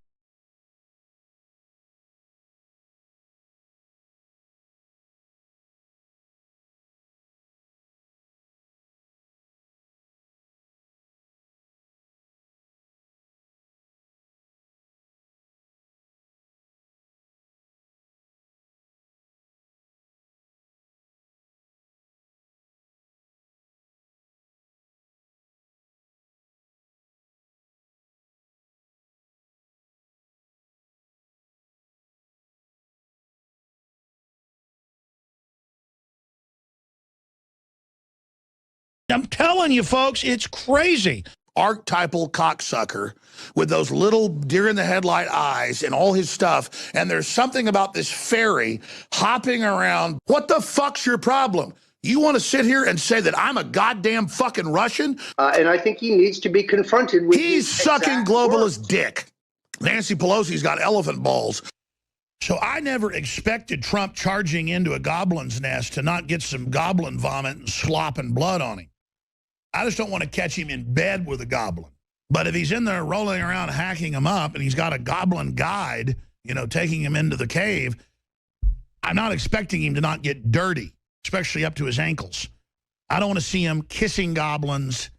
I'm telling you, folks, it's crazy. Archetypal cocksucker with those little deer-in-the-headlight eyes and all his stuff, and there's something about this fairy hopping around. What the fuck's your problem? You want to sit here and say that I'm a goddamn fucking Russian? And I think he needs to be confronted with He's sucking globalist dick. Nancy Pelosi's got elephant balls. So I never expected Trump charging into a goblin's nest to not get some goblin vomit and slop and blood on him. I just don't want to catch him in bed with a goblin. But if he's in there rolling around hacking him up and he's got a goblin guide, you know, taking him into the cave, I'm not expecting him to not get dirty, especially up to his ankles. I don't want to see him kissing goblins,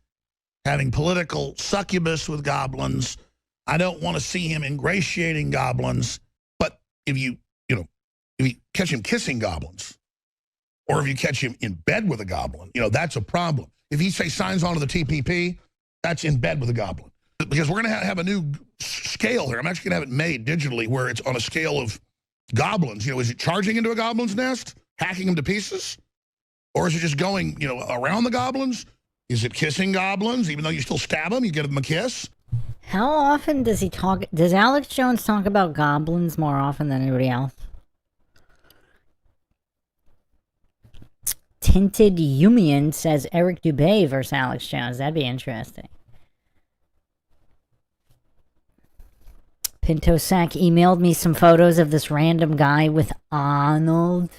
having political succubus with goblins. I don't want to see him ingratiating goblins. But if you catch him kissing goblins, or if you catch him in bed with a goblin, that's a problem. If he, say, signs on to the TPP, that's in bed with a goblin. Because we're going to have a new scale here. I'm actually going to have it made digitally where it's on a scale of goblins. Is it charging into a goblin's nest, hacking them to pieces? Or is it just going, around the goblins? Is it kissing goblins? Even though you still stab them, you give them a kiss? How often does he talk? Does Alex Jones talk about goblins more often than anybody else? Tinted Yumian says Eric Dubé versus Alex Jones. That'd be interesting. Pinto Sack emailed me some photos of this random guy with Arnold.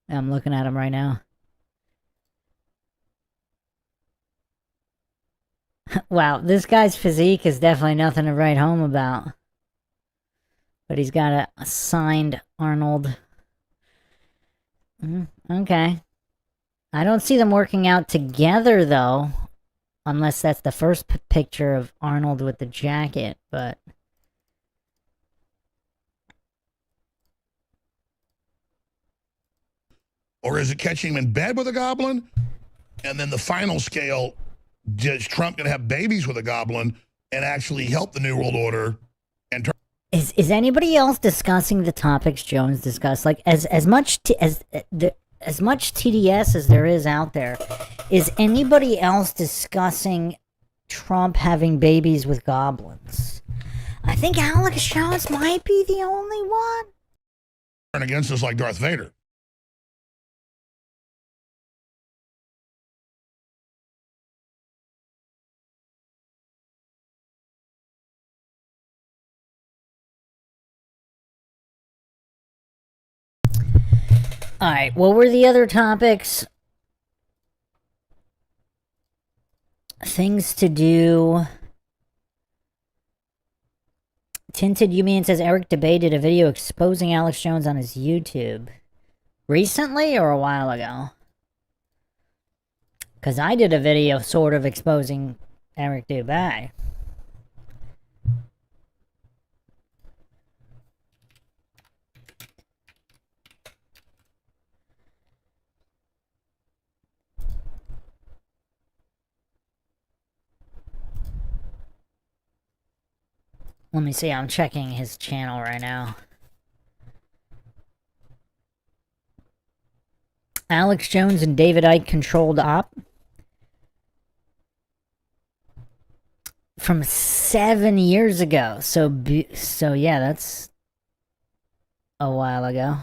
I'm looking at him right now. Wow, this guy's physique is definitely nothing to write home about. But he's got a signed Arnold. Okay. I don't see them working out together, though. Unless that's the first picture of Arnold with the jacket, but... Or is it catching him in bed with a goblin? And then the final scale, is Trump going to have babies with a goblin and actually help the New World Order? And is anybody else discussing the topics Jones discussed? Like as much TDS as there is out there, is anybody else discussing Trump having babies with goblins? I think Alex Jones might be the only one. Turn against us like Darth Vader. Alright, what were the other topics? Things to do Tinted Yumian says Eric debated a video exposing Alex Jones on his YouTube. Recently or a while ago? Because I did a video sort of exposing Eric Dubay. Let me see, I'm checking his channel right now. Alex Jones and David Icke controlled op. From 7 years ago. So yeah, that's a while ago.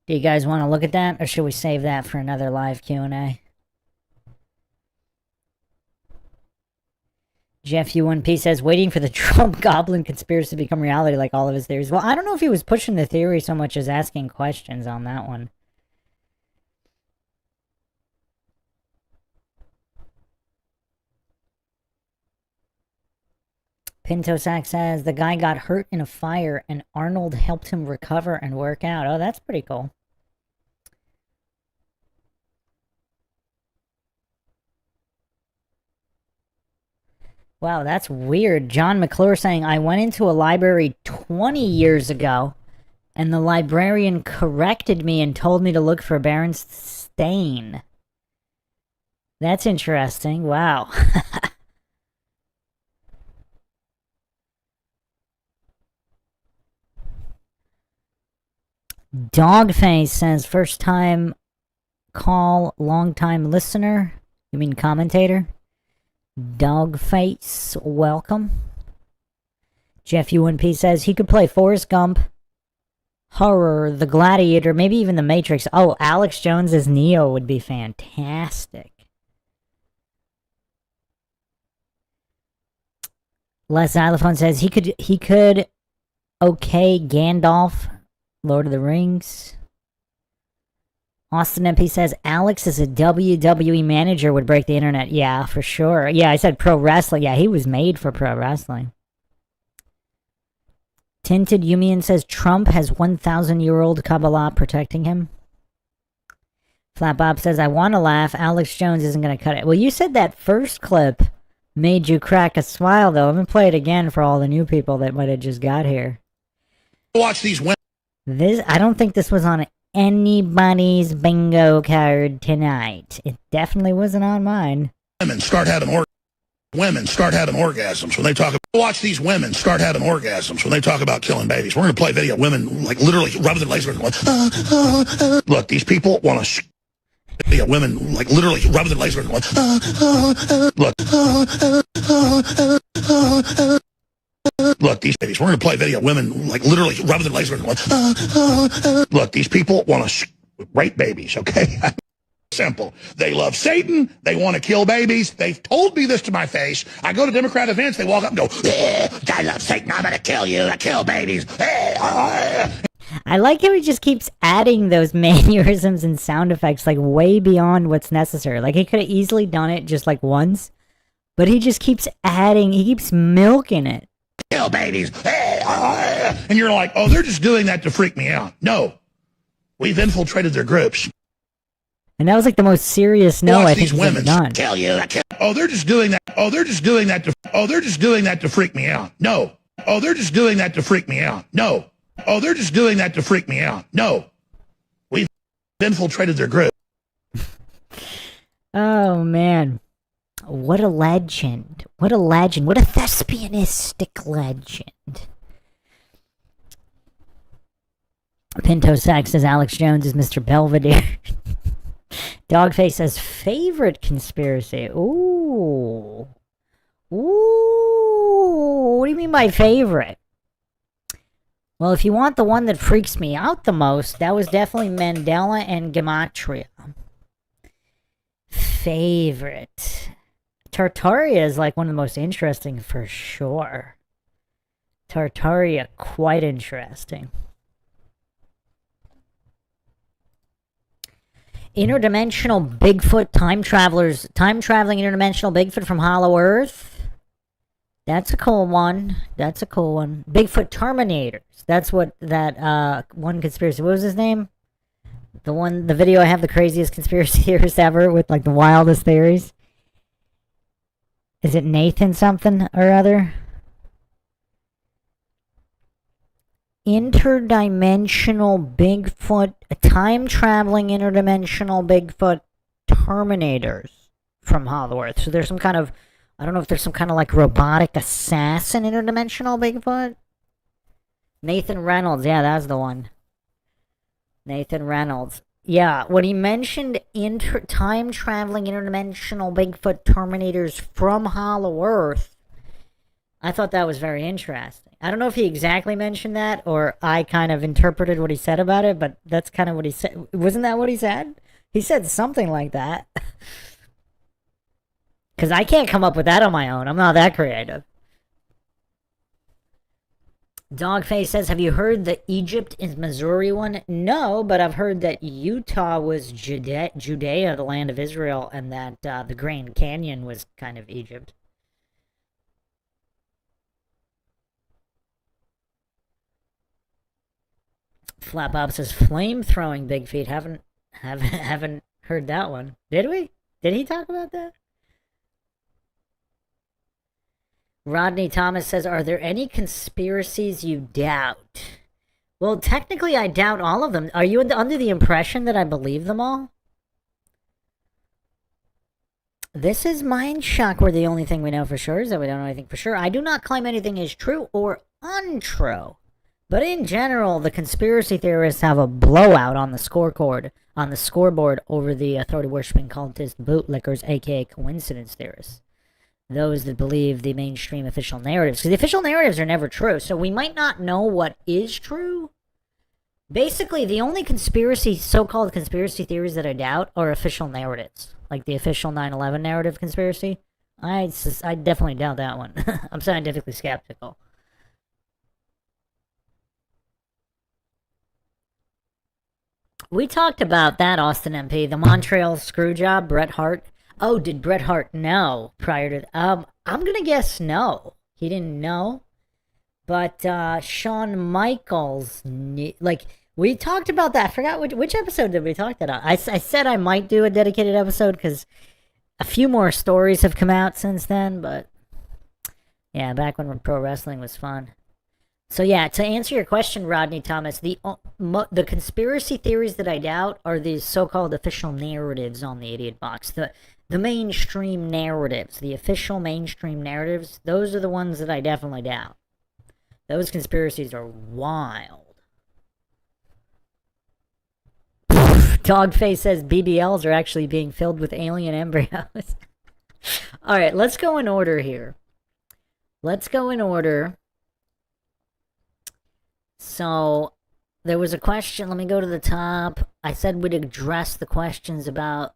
Do you guys want to look at that, or should we save that for another live Q&A? Jeff U1P says, waiting for the Trump Goblin conspiracy to become reality like all of his theories. Well, I don't know if he was pushing the theory so much as asking questions on that one. Pinto Sack says, the guy got hurt in a fire and Arnold helped him recover and work out. Oh, that's pretty cool. Wow, that's weird. John McClure saying, I went into a library 20 years ago, and the librarian corrected me and told me to look for Berenstain. That's interesting. Wow. Dogface says, first time call, long time listener. You mean commentator? Dogface, welcome. Jeff UNP says he could play Forrest Gump, Horror, The Gladiator, maybe even The Matrix. Oh, Alex Jones as Neo would be fantastic. Les Xylophone says he could okay Gandalf, Lord of the Rings. Austin MP says, Alex as a WWE manager would break the internet. Yeah, for sure. Yeah, I said pro wrestling. Yeah, he was made for pro wrestling. Tinted Yumian says, Trump has 1,000-year-old Kabbalah protecting him. Flat Bob says, I want to laugh. Alex Jones isn't going to cut it. Well, you said that first clip made you crack a smile, though. I'm going to play it again for all the new people that might have just got here. Watch these women. I don't think this was on anybody's bingo card tonight. It definitely wasn't on mine. Women start having orgasms when they talk about. Watch these women start having orgasms when they talk about killing babies. We're going to play video. Women like literally rubbing their legs around. Look, these people want to. Video. Women like literally rubbing their legs around. Look, these babies. We're going to play video. Women like literally rubbing their legs around. Look, these people want to rape babies. Okay. Simple. They love Satan. They want to kill babies. They've told me this to my face. I go to Democrat events. They walk up and go, I love Satan. I'm going to kill you. I kill babies. I like how he just keeps adding those mannerisms and sound effects like way beyond what's necessary. Like he could have easily done it just like once, but he just keeps adding. He keeps milking it. Kill babies. And you're like, oh, they're just doing that to freak me out. No. We've infiltrated their groups. And that was like the most serious no I think he's ever done. Kill you. Oh, they're just doing that. Oh, they're just doing that to freak me out. No. Oh, they're just doing that to freak me out. No. Oh, they're just doing that to freak me out. No. We've infiltrated their group. Oh, man. What a legend. What a legend. What a thespianistic legend. Pinto Sack says Alex Jones is Mr. Belvedere. Dogface says favorite conspiracy. Ooh. Ooh. What do you mean by favorite? Well, if you want the one that freaks me out the most, that was definitely Mandela and Gematria. Favorite. Tartaria is like one of the most interesting for sure. Tartaria, quite interesting. Interdimensional Bigfoot time travelers, time traveling interdimensional Bigfoot from Hollow Earth. That's a cool one. That's a cool one. Bigfoot Terminators. That's what that one conspiracy. What was his name? The video I have the craziest conspiracy theorist ever with like the wildest theories. Is it Nathan something or other? Interdimensional Bigfoot, time-traveling interdimensional Bigfoot Terminators from Hollow Earth. So there's some kind of, I don't know if there's some kind of like robotic assassin interdimensional Bigfoot. Nathan Reynolds, yeah, that's the one. Nathan Reynolds. Yeah, when he mentioned time-traveling interdimensional Bigfoot Terminators from Hollow Earth, I thought that was very interesting. I don't know if he exactly mentioned that or I kind of interpreted what he said about it, but that's kind of what he said. Wasn't that what he said? He said something like that. Because I can't come up with that on my own. I'm not that creative. Dogface says, have you heard the Egypt is Missouri one? No, but I've heard that Utah was Judea, the land of Israel, and that the Grand Canyon was kind of Egypt. Flap Up says, flame-throwing Big Feet. Haven't heard that one. Did we? Did he talk about that? Rodney Thomas says, are there any conspiracies you doubt? Well, technically, I doubt all of them. Are you under the impression that I believe them all? This is Mindshock, where the only thing we know for sure is that we don't know anything for sure. I do not claim anything is true or untrue. But in general, the conspiracy theorists have a blowout on the scoreboard over the authority-worshipping cultist bootlickers, aka coincidence theorists. Those that believe the mainstream official narratives. Because the official narratives are never true, so we might not know what is true. Basically, the only so-called conspiracy theories that I doubt are official narratives. Like the official 9/11 narrative conspiracy. I definitely doubt that one. I'm scientifically skeptical. We talked about that, Austin MP. The Montreal screwjob, Bret Hart. Oh, did Bret Hart know prior to... I'm going to guess no. He didn't know. But Shawn Michaels... we talked about that. I forgot which episode did we talk that on. I said I might do a dedicated episode because a few more stories have come out since then. But yeah, back when pro wrestling was fun. So yeah, to answer your question, Rodney Thomas, the conspiracy theories that I doubt are these so-called official narratives on the Idiot Box. The mainstream narratives, the official mainstream narratives, those are the ones that I definitely doubt. Those conspiracies are wild. Dogface says BBLs are actually being filled with alien embryos. Alright, let's go in order here. So, there was a question. Let me go to the top. I said we'd address the questions about...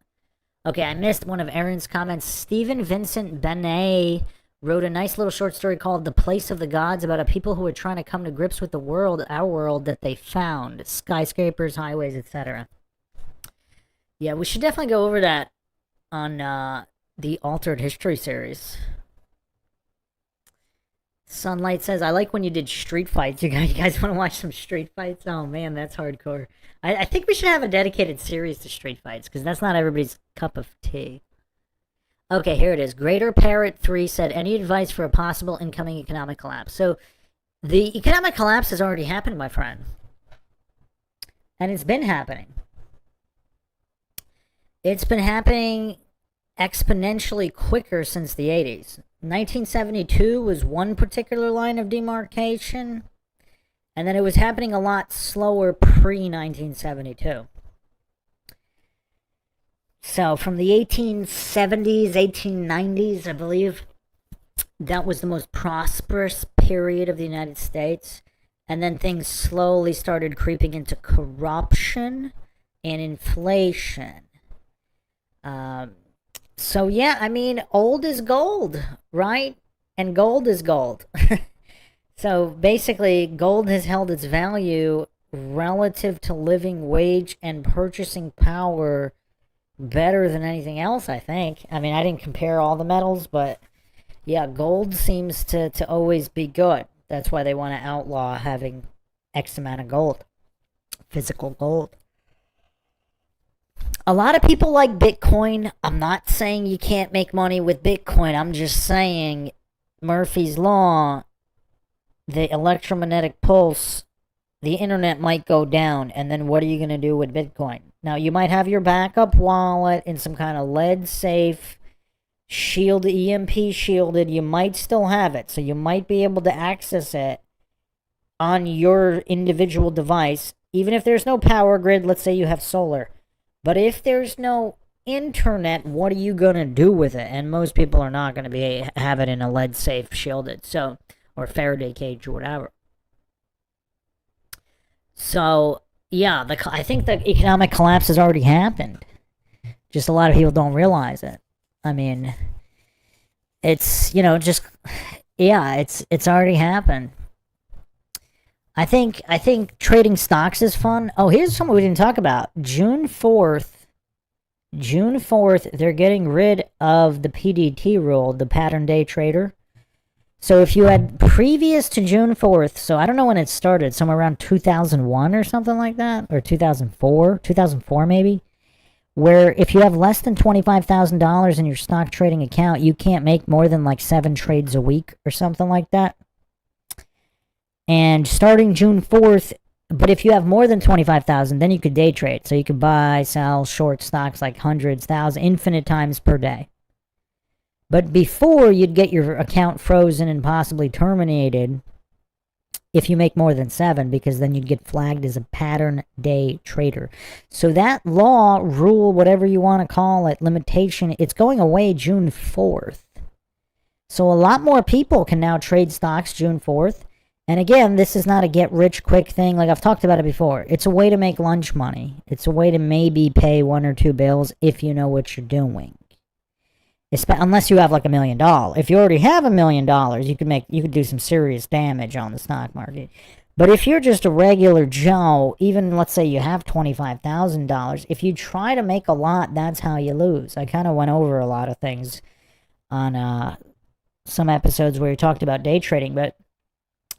Okay, I missed one of Aaron's comments. Stephen Vincent Benet wrote a nice little short story called The Place of the Gods about a people who were trying to come to grips with the world, our world, that they found. Skyscrapers, highways, etc. Yeah, we should definitely go over that on the Altered History series. Sunlight says, I like when you did street fights. You guys want to watch some street fights? Oh man, that's hardcore. I think we should have a dedicated series to street fights, because that's not everybody's cup of tea. Okay, here it is. Greater Parrot 3 said, any advice for a possible incoming economic collapse? So, the economic collapse has already happened, my friend. And it's been happening. It's been happening exponentially quicker since the 80s. 1972 was one particular line of demarcation, and then it was happening a lot slower pre-1972. So from the 1870s, 1890s, I believe, that was the most prosperous period of the United States, and then things slowly started creeping into corruption and inflation. So yeah, I mean, old is gold, right? And gold is gold. So basically, gold has held its value relative to living wage and purchasing power better than anything else, I think. I mean, I didn't compare all the metals, but Yeah, gold seems to always be good. That's why they want to outlaw having X amount of gold, physical gold. A lot of people like Bitcoin. I'm not saying you can't make money with Bitcoin. I'm just saying Murphy's Law, the electromagnetic pulse, the internet might go down, and then what are you going to do with Bitcoin? Now, you might have your backup wallet in some kind of lead safe, EMP shielded. You might still have it, so you might be able to access it on your individual device, even if there's no power grid. Let's say you have solar. But if there's no internet, what are you going to do with it? And most people are not going to have it in a lead safe shielded, so, or Faraday cage or whatever. So, yeah, I think the economic collapse has already happened. Just a lot of people don't realize it. I mean, it's, it's already happened. I think trading stocks is fun. Oh, here's something we didn't talk about. June 4th, they're getting rid of the PDT rule, the pattern day trader. So if you had previous to June 4th, so I don't know when it started, somewhere around 2001 or something like that, or 2004 maybe, where if you have less than $25,000 in your stock trading account, you can't make more than like 7 trades a week or something like that. And starting June 4th, but if you have more than 25,000, then you could day trade. So you could buy, sell, short stocks like hundreds, thousands, infinite times per day. But before, you'd get your account frozen and possibly terminated if you make more than 7, because then you'd get flagged as a pattern day trader. So that law, rule, whatever you want to call it, limitation, it's going away June 4th. So a lot more people can now trade stocks June 4th. And again, this is not a get-rich-quick thing. Like I've talked about it before. It's a way to make lunch money. It's a way to maybe pay 1 or 2 bills if you know what you're doing. Unless you have like $1 million. If you already have $1 million, you could do some serious damage on the stock market. But if you're just a regular Joe, even let's say you have $25,000, if you try to make a lot, that's how you lose. I kind of went over a lot of things on some episodes where we talked about day trading, but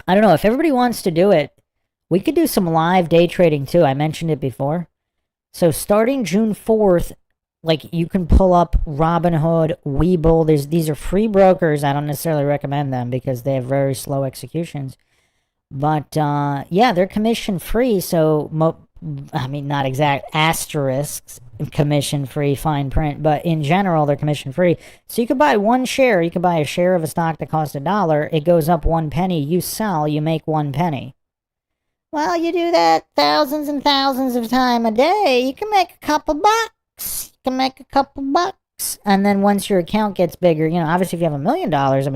I don't know, if everybody wants to do it, we could do some live day trading too. I mentioned it before. So starting June 4th, like you can pull up Robinhood, Webull. These are free brokers. I don't necessarily recommend them because they have very slow executions. But yeah, they're commission free. So not exact asterisks, commission free, fine print, but in general they're commission free. So you could buy 1 share. You could buy a share of a stock that costs $1. It goes up 1 penny. You sell, you make 1 penny. Well, you do that thousands and thousands of times a day, you can make a couple bucks. And then once your account gets bigger, obviously if you have $1 million,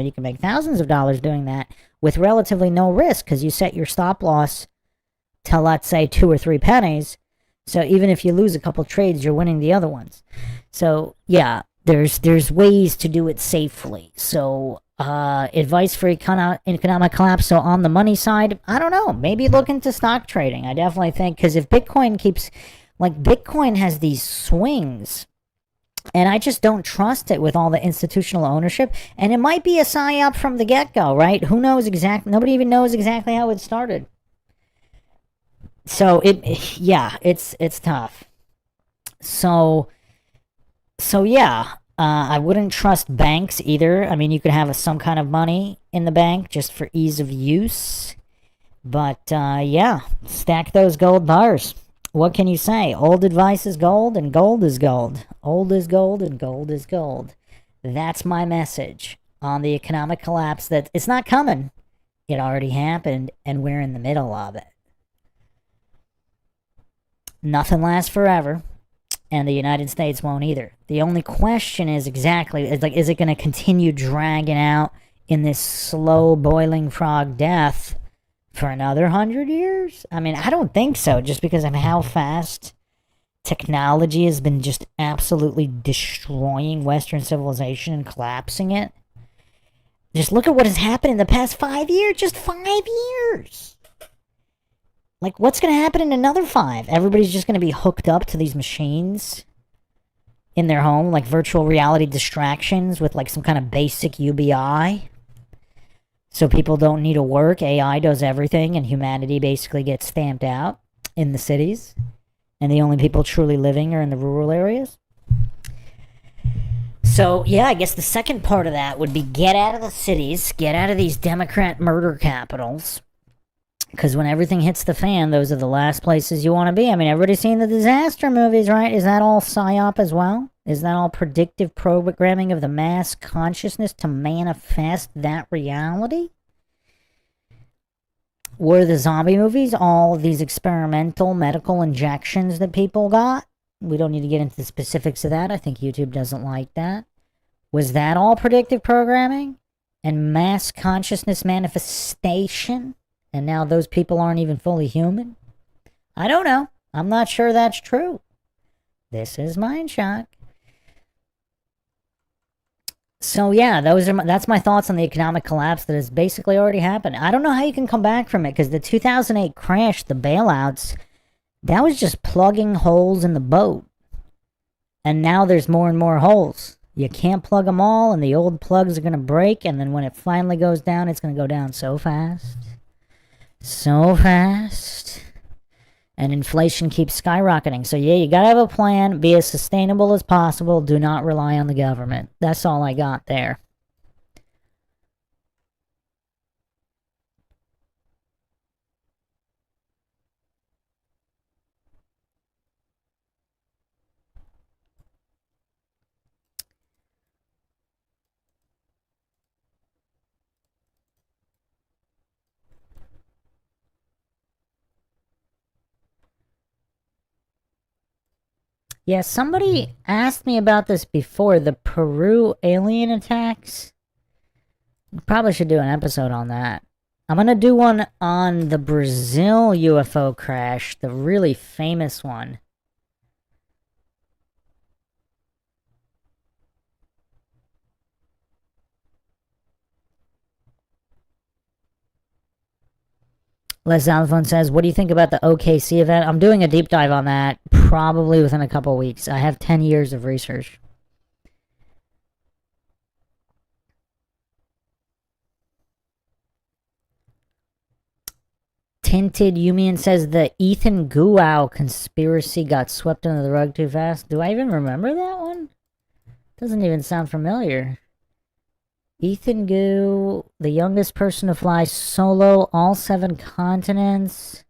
you can make thousands of dollars doing that with relatively no risk, because you set your stop loss to, let's say, 2 or 3 pennies. So even if you lose a couple trades, you're winning the other ones. So yeah, there's ways to do it safely. So advice for economic collapse. So on the money side, I don't know, maybe look into stock trading. I definitely think, because if Bitcoin Bitcoin has these swings, and I just don't trust it with all the institutional ownership. And it might be a psyop from the get-go, right? Who knows exactly? Nobody even knows exactly how it started. So it's tough. So yeah, I wouldn't trust banks either. I mean, you could have some kind of money in the bank just for ease of use. But yeah, stack those gold bars. What can you say? Old advice is gold, and gold is gold. Old is gold, and gold is gold. That's my message on the economic collapse, that it's not coming. It already happened, and we're in the middle of it. Nothing lasts forever, and the United States won't either. The only question is is it going to continue dragging out in this slow boiling frog death for another 100 years? I mean, I don't think so, just because of how fast technology has been just absolutely destroying Western civilization and collapsing it. Just look at what has happened in the past 5 years. Just 5 years. Like, what's going to happen in another 5? Everybody's just going to be hooked up to these machines. in their home, like virtual reality distractions with like some kind of basic UBI. So people don't need to work. AI does everything, and humanity basically gets stamped out in the cities. And the only people truly living are in the rural areas. So, yeah, I guess the second part of that would be get out of the cities, get out of these Democrat murder capitals. Because when everything hits the fan, those are the last places you want to be. I mean, everybody's seen the disaster movies, right? Is that all PSYOP as well? Is that all predictive programming of the mass consciousness to manifest that reality? Were the zombie movies all of these experimental medical injections that people got? We don't need to get into the specifics of that. I think YouTube doesn't like that. Was that all predictive programming and mass consciousness manifestation? And now those people aren't even fully human? I don't know. I'm not sure that's true. This is Mindshock. So yeah, that's my thoughts on the economic collapse that has basically already happened. I don't know how you can come back from it, because the 2008 crash, the bailouts, that was just plugging holes in the boat. And now there's more and more holes. You can't plug them all, and the old plugs are going to break, and then when it finally goes down, it's going to go down so fast. So fast. And inflation keeps skyrocketing. So yeah, you gotta have a plan. Be as sustainable as possible. Do not rely on the government. That's all I got there. Yeah, somebody asked me about this before. The Peru alien attacks. Probably should do an episode on that. I'm gonna do one on the Brazil UFO crash, the really famous one. Les Alphon says, what do you think about the OKC event? I'm doing a deep dive on that probably within a couple weeks. I have 10 years of research. Tinted Yumian says the Ethan Guo conspiracy got swept under the rug too fast. Do I even remember that one? Doesn't even sound familiar. Ethan Gu, the youngest person to fly solo all 7 continents.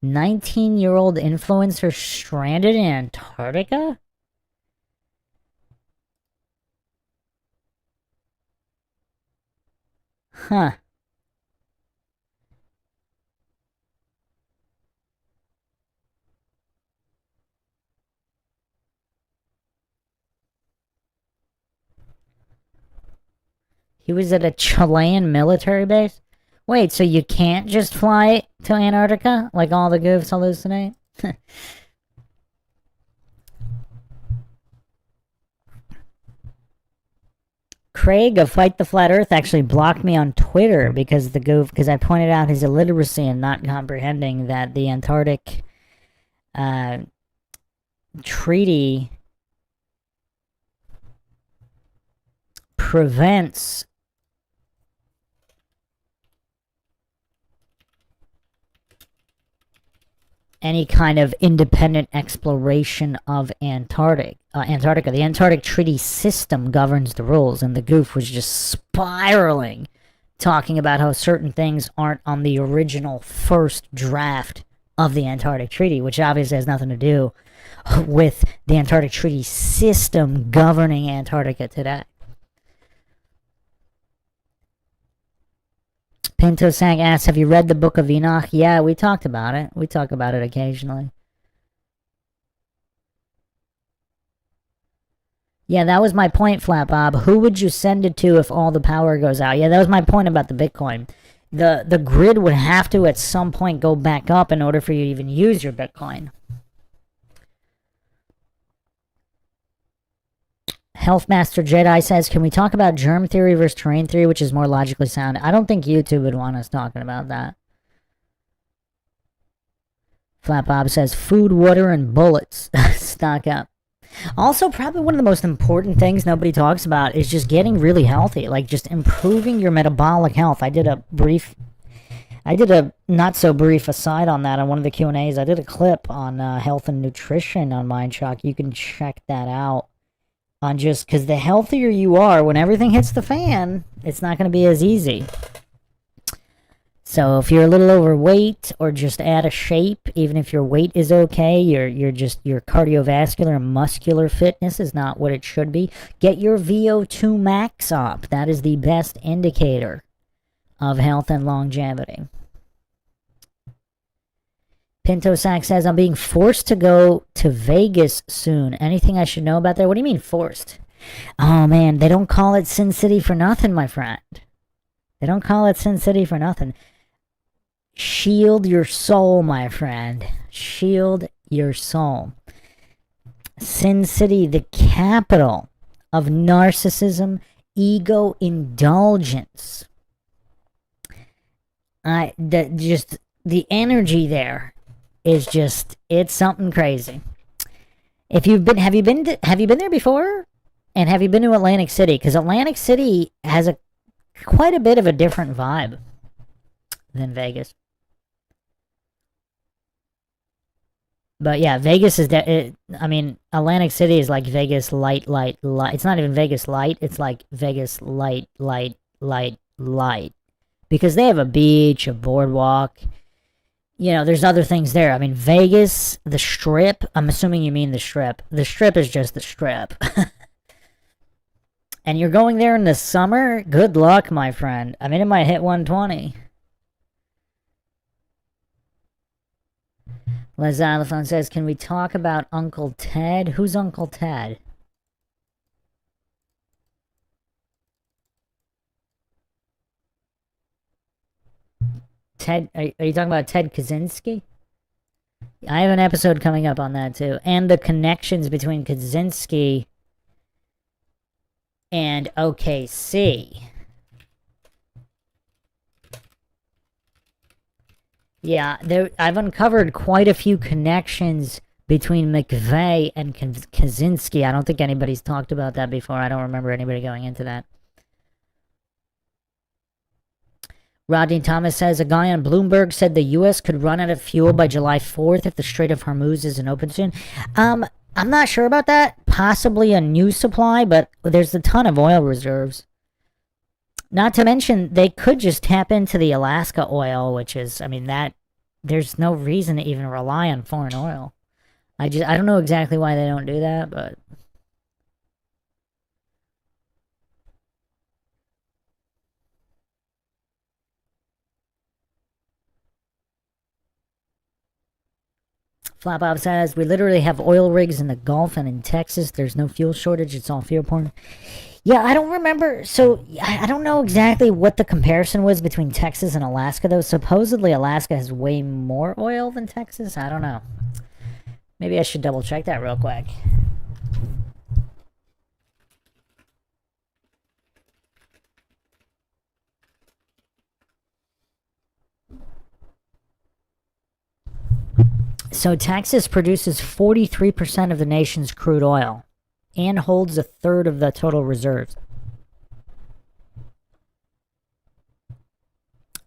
19-year-old influencer stranded in Antarctica? Huh. He was at a Chilean military base? Wait, so you can't just fly to Antarctica like all the goofs hallucinate? Craig of Fight the Flat Earth actually blocked me on Twitter because I pointed out his illiteracy and not comprehending that the Antarctic treaty prevents any kind of independent exploration of Antarctica. The Antarctic Treaty System governs the rules, and the goof was just spiraling, talking about how certain things aren't on the original first draft of the Antarctic Treaty, which obviously has nothing to do with the Antarctic Treaty System governing Antarctica today. Pinto Sang asks, have you read the Book of Enoch? Yeah, we talked about it. We talk about it occasionally. Yeah, that was my point, Flat Bob. Who would you send it to if all the power goes out? Yeah, that was my point about the Bitcoin. The grid would have to at some point go back up in order for you to even use your Bitcoin. Healthmaster Jedi says, can we talk about germ theory versus terrain theory, which is more logically sound? I don't think YouTube would want us talking about that. Flat Bob says, food, water, and bullets. Stock up. Also, probably one of the most important things nobody talks about is just getting really healthy, like just improving your metabolic health. I did a not so brief aside on that on one of the Q&As. I did a clip on health and nutrition on Mindshock. You can check that out. On just because the healthier you are, when everything hits the fan, it's not going to be as easy. So if you're a little overweight or just out of shape, even if your weight is okay, your cardiovascular and muscular fitness is not what it should be, get your VO2 max up. That is the best indicator of health and longevity. Pinto Sack says, I'm being forced to go to Vegas soon. Anything I should know about that? What do you mean forced? Oh man, they don't call it Sin City for nothing, my friend. They don't call it Sin City for nothing. Shield your soul, my friend. Shield your soul. Sin City, the capital of narcissism, ego indulgence. The energy there is just, it's something crazy. Have you been there before? And have you been to Atlantic City? Because Atlantic City has quite a bit of a different vibe than Vegas. But yeah, Vegas is Atlantic City is like Vegas light. It's not even Vegas light. It's like Vegas light. Because they have a beach, a boardwalk. You know, there's other things there. I mean, Vegas, the Strip. I'm assuming you mean the Strip. The Strip is just the Strip. And you're going there in the summer? Good luck, my friend. I mean, it might hit 120. Les Xylophone says, can we talk about Uncle Ted? Who's Uncle Ted? Ted, are you talking about Ted Kaczynski? I have an episode coming up on that too. And the connections between Kaczynski and OKC. Yeah, I've uncovered quite a few connections between McVeigh and Kaczynski. I don't think anybody's talked about that before. I don't remember anybody going into that. Rodney Thomas says, a guy on Bloomberg said the U.S. could run out of fuel by July 4th if the Strait of Hormuz isn't open soon. I'm not sure about that. Possibly a new supply, but there's a ton of oil reserves. Not to mention, they could just tap into the Alaska oil, which is, I mean, there's no reason to even rely on foreign oil. I don't know exactly why they don't do that, but... Flap Bob says, we literally have oil rigs in the Gulf and in Texas. There's no fuel shortage. It's all fuel porn. Yeah, I don't remember. So, I don't know exactly what the comparison was between Texas and Alaska, though. Supposedly, Alaska has way more oil than Texas. I don't know. Maybe I should double check that real quick. So Texas produces 43% of the nation's crude oil and holds a third of the total reserves.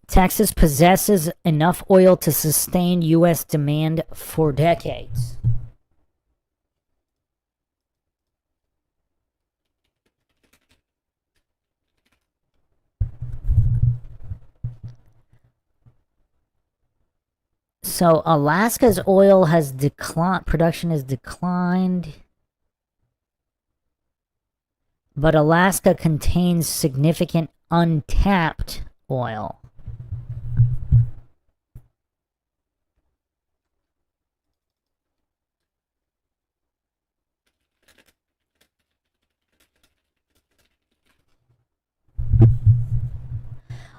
Texas possesses enough oil to sustain U.S. demand for decades. So Alaska's oil has declined, production has declined, but Alaska contains significant untapped oil.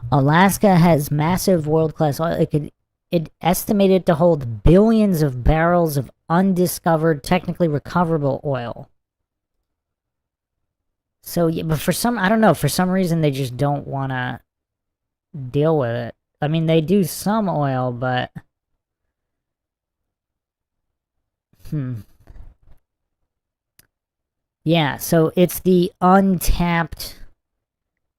Alaska has massive world-class oil. It estimated to hold billions of barrels of undiscovered, technically recoverable oil. So, yeah, but I don't know, for some reason they just don't want to deal with it. I mean, they do some oil, but... Yeah, so it's the untapped,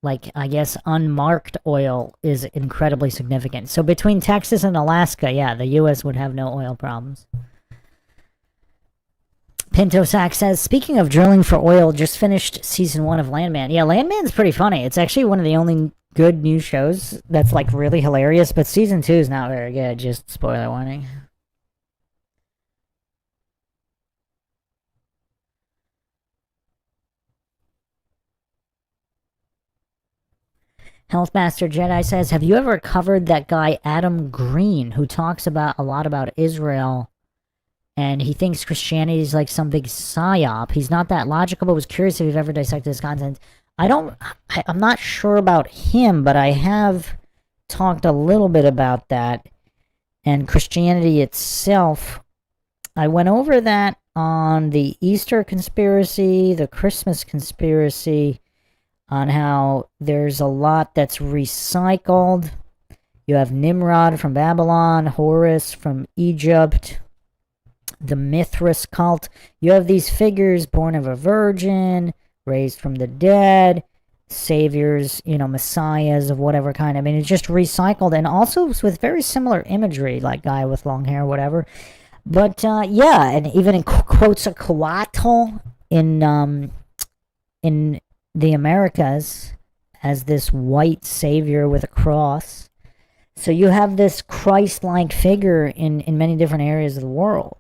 like, I guess, unmarked oil is incredibly significant. So between Texas and Alaska, yeah, the U.S. would have no oil problems. Pinto Sack says, speaking of drilling for oil, just finished season 1 of Landman. Yeah, Landman's pretty funny. It's actually one of the only good new shows that's, like, really hilarious, but season 2 is not very good. Just spoiler warning. Healthmaster Jedi says, have you ever covered that guy Adam Green, who talks about a lot about Israel, and he thinks Christianity is like some big psyop? He's not that logical, but was curious if you've ever dissected his content. I'm not sure about him, but I have talked a little bit about that, and Christianity itself. I went over that on the Easter conspiracy, the Christmas conspiracy, on how there's a lot that's recycled. You have Nimrod from Babylon, Horus from Egypt, the Mithras cult. You have these figures born of a virgin, raised from the dead, saviors, messiahs of whatever kind. I mean, it's just recycled, and also with very similar imagery, like guy with long hair, whatever. But yeah, and even in quotes a coatl in the Americas as this white savior with a cross. So you have this Christ-like figure in many different areas of the world.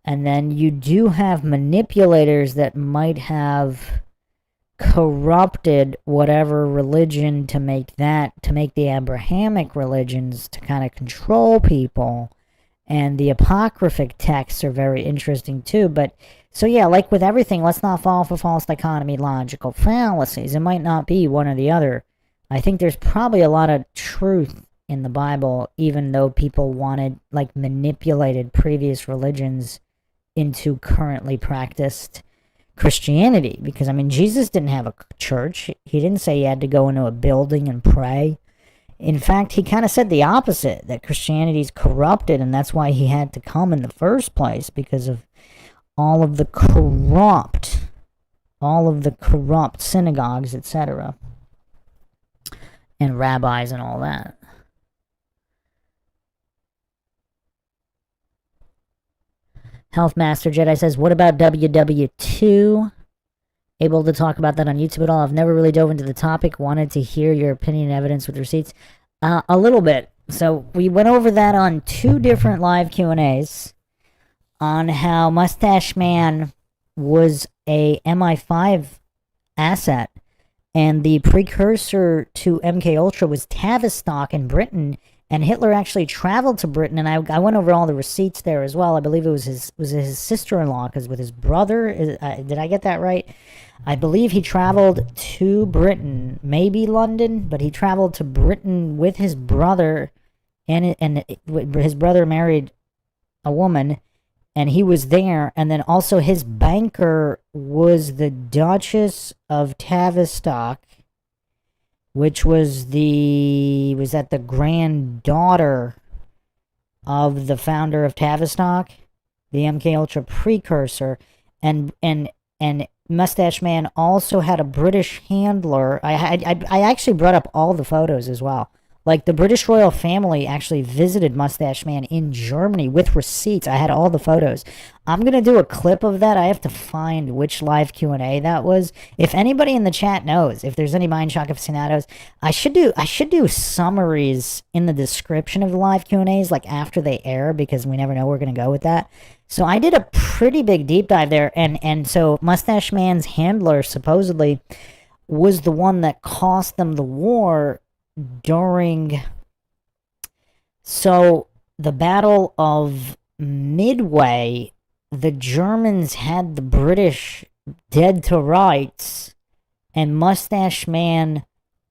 And then you do have manipulators that might have corrupted whatever religion to make the Abrahamic religions to kind of control people. And the apocryphic texts are very interesting too, but so yeah, like with everything, let's not fall for false dichotomy logical fallacies. It might not be one or the other. I think there's probably a lot of truth in the Bible, even though people manipulated previous religions into currently practiced Christianity. Because, I mean, Jesus didn't have a church. He didn't say he had to go into a building and pray. In fact, he kind of said the opposite, that Christianity's corrupted, and that's why he had to come in the first place, because of all of the corrupt synagogues, etc., and rabbis and all that. Healthmaster Jedi says, what about WW2? Able to talk about that on YouTube at all? I've never really dove into the topic. Wanted to hear your opinion and evidence with receipts. A little bit. So we went over that on 2 different live Q&As on how Mustache Man was a MI5 asset, and the precursor to MK Ultra was Tavistock in Britain, and Hitler actually traveled to Britain, and I went over all the receipts there as well. I believe it was his sister-in-law, because with his brother, did I get that right? I believe he traveled to Britain, maybe London, but he traveled to Britain with his brother, and his brother married a woman, and he was there, and then also his banker was the Duchess of Tavistock, which was the granddaughter of the founder of Tavistock, the MK Ultra precursor, and Mustache Man also had a British handler. I actually brought up all the photos as well. Like, the British royal family actually visited Mustache Man in Germany with receipts. I had all the photos. I'm going to do a clip of that. I have to find which live Q&A that was. If anybody in the chat knows, if there's any Mindshock aficionados, I should do summaries in the description of the live Q&As, like after they air, because we never know where we're going to go with that. So I did a pretty big deep dive there, and so Mustache Man's handler supposedly was the one that cost them the war during the Battle of Midway. The Germans had the British dead to rights, and Mustache Man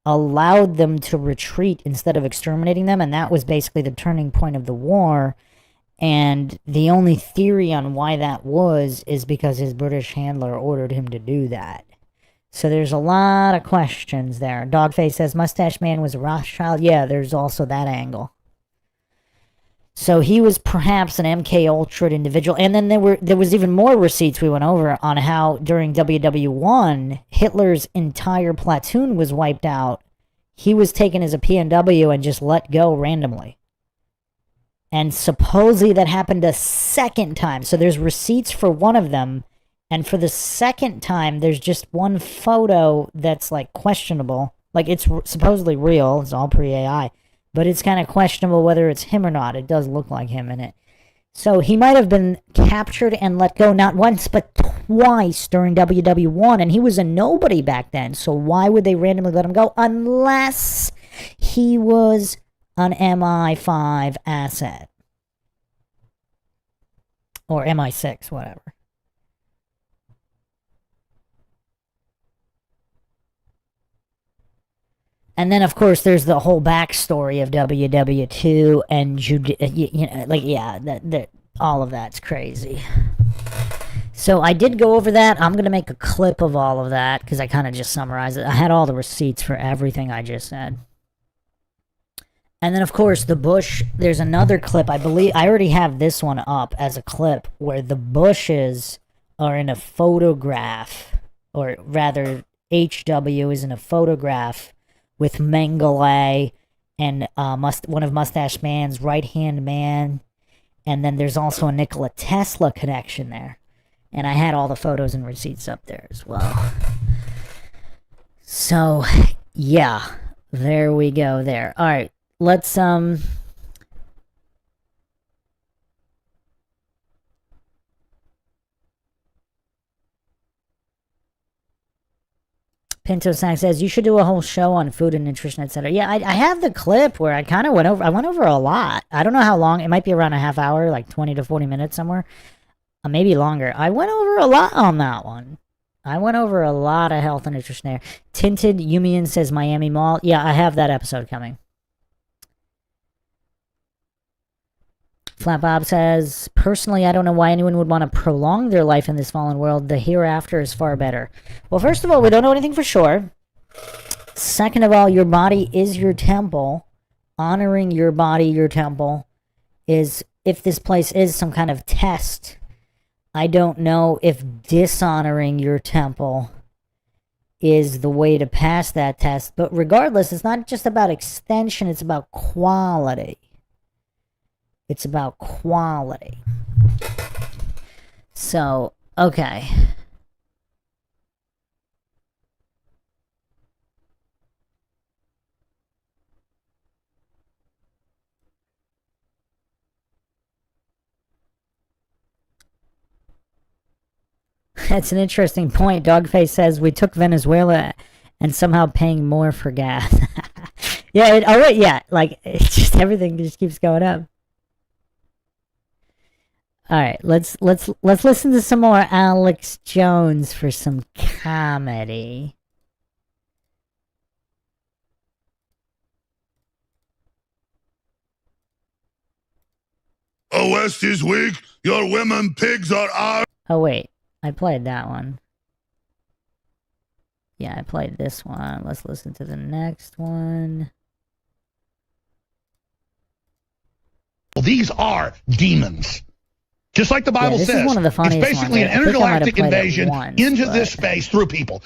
allowed them to retreat instead of exterminating them, and that was basically the turning point of the war. And the only theory on why that was is because his British handler ordered him to do that. So there's a lot of questions there. Dogface says Mustache Man was a Rothschild. Yeah, there's also that angle. So he was perhaps an MK Ultra individual. And then there was even more receipts we went over on how during WW1 Hitler's entire platoon was wiped out. He was taken as a PNW and just let go randomly. And supposedly that happened a second time. So there's receipts for one of them. And for the second time, there's just one photo that's like questionable. Like it's supposedly real. It's all pre-AI. But it's kind of questionable whether it's him or not. It does look like him in it. So he might have been captured and let go not once but twice during WW1. And he was a nobody back then. So why would they randomly let him go? Unless he was an MI5 asset. Or MI6, whatever. And then, of course, there's the whole backstory of WW2 and, all of that's crazy. So I did go over that. I'm going to make a clip of all of that because I kind of just summarized it. I had all the receipts for everything I just said. And then, of course, the Bush, there's another clip. I believe I already have this one up as a clip where the Bushes are in a photograph, or rather, HW is in a photograph with Mengele and one of Mustache Man's right-hand man. And then there's also a Nikola Tesla connection there. And I had all the photos and receipts up there as well. So, yeah. There we go there. All right. Let's, Pinto Snack says, you should do a whole show on food and nutrition, etc. Yeah, I have the clip where I kind of went over a lot. I don't know how long. It might be around a half hour, like 20 to 40 minutes somewhere. Maybe longer. I went over a lot on that one. I went over a lot of health and nutrition there. Tinted Yumian says Miami Mall. Yeah, I have that episode coming. Flat Bob says, personally, I don't know why anyone would want to prolong their life in this fallen world. The hereafter is far better. Well, first of all, we don't know anything for sure. Second of all, your body is your temple. Honoring your body, your temple, is, if this place is some kind of test, I don't know if dishonoring your temple is the way to pass that test. But regardless, it's not just about extension, it's about quality. It's about quality. So, okay. That's an interesting point. Dogface says we took Venezuela and somehow paying more for gas. Yeah, like it's just everything just keeps going up. All right, let's listen to some more Alex Jones for some comedy. The West is weak. Your women pigs are our. Oh wait, I played that one. Yeah, I played this one. Let's listen to the next one. These are demons. Just like the Bible this says, is one of the funniest it's basically ones. an intergalactic invasion once, into this space through people.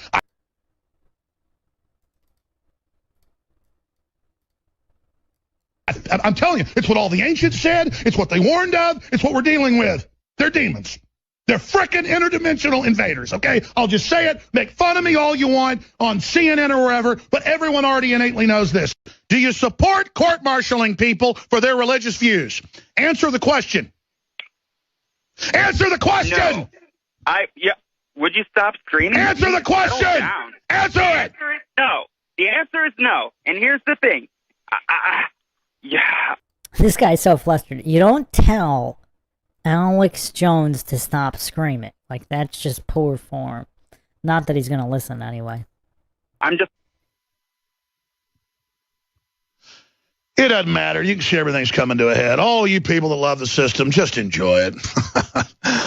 I'm telling you, it's what all the ancients said. It's what they warned of. It's what we're dealing with. They're demons. They're frickin' interdimensional invaders, okay? I'll just say it. Make fun of me all you want on CNN or wherever, but everyone already innately knows this. Do you support court-martialing people for their religious views? Answer the question. Answer the question! No. Would you stop screaming? Answer the question! Answer it! No. The answer is no. And here's the thing. Yeah. This guy's so flustered. You don't tell Alex Jones to stop screaming. Like, that's just poor form. Not that he's going to listen anyway. I'm just... It doesn't matter. You can see everything's coming to a head. All you people that love the system, just enjoy it.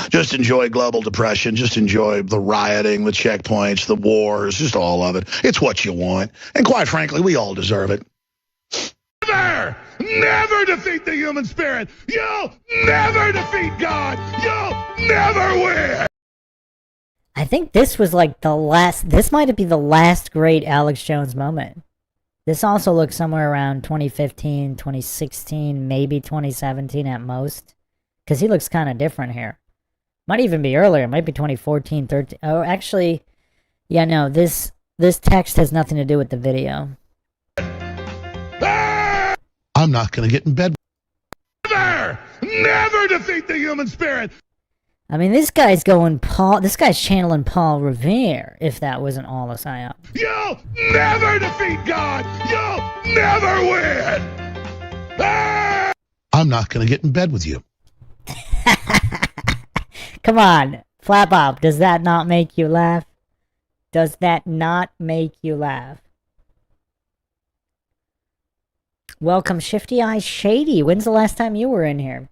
Just enjoy global depression. Just enjoy the rioting, the checkpoints, the wars, just all of it. It's what you want. And quite frankly, we all deserve it. Never! never defeat the human spirit. You'll never defeat God. You'll never win. I think this was like the last, this might be the last great Alex Jones moment. This also looks somewhere around 2015, 2016, maybe 2017 at most. Because he looks kind of different here. Might even be earlier. It might be 2014, 13. Oh, actually, yeah, no, this text has nothing to do with the video. I'm not going to get in bed. Never defeat the human spirit. I mean, this guy's going Paul. This guy's channeling Paul Revere. If that wasn't all a psyop. You'll never defeat God. You'll never win. I'm not going to get in bed with you. Come on, Flap Up. Does that not make you laugh? Does that not make you laugh? Welcome, Shifty Eyes Shady. When's the last time you were in here?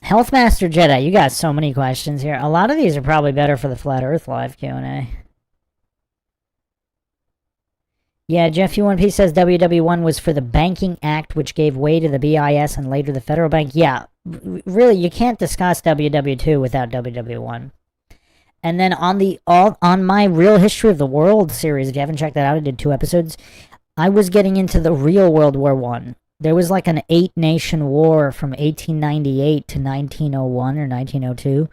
Healthmaster Jedi, you got so many questions here. A lot of these are probably better for the Flat Earth Live Q&A. Yeah, Jeff U1P says WW1 was for the Banking Act, which gave way to the BIS and later the Federal Bank. Yeah, really, you can't discuss WW2 without WW1. And then on my Real History of the World series, if you haven't checked that out, I did 2 episodes. I was getting into the real World War I. There was like an 8-nation war from 1898 to 1901 or 1902.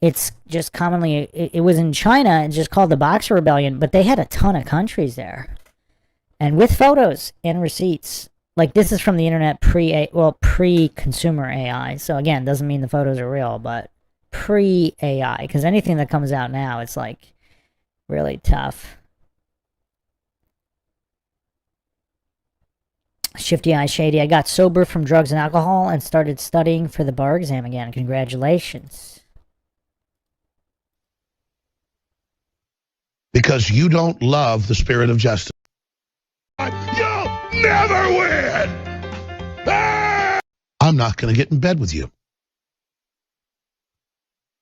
It's just commonly, it was in China, it's just called the Boxer Rebellion, but they had a ton of countries there. And with photos and receipts. Like, this is from the internet pre-consumer AI. So again, doesn't mean the photos are real, but pre-AI. Because anything that comes out now, it's like really tough. Shifty Eye Shady, I got sober from drugs and alcohol and started studying for the bar exam again. Congratulations. Because you don't love the spirit of justice. You'll never win. I'm not going to get in bed with you.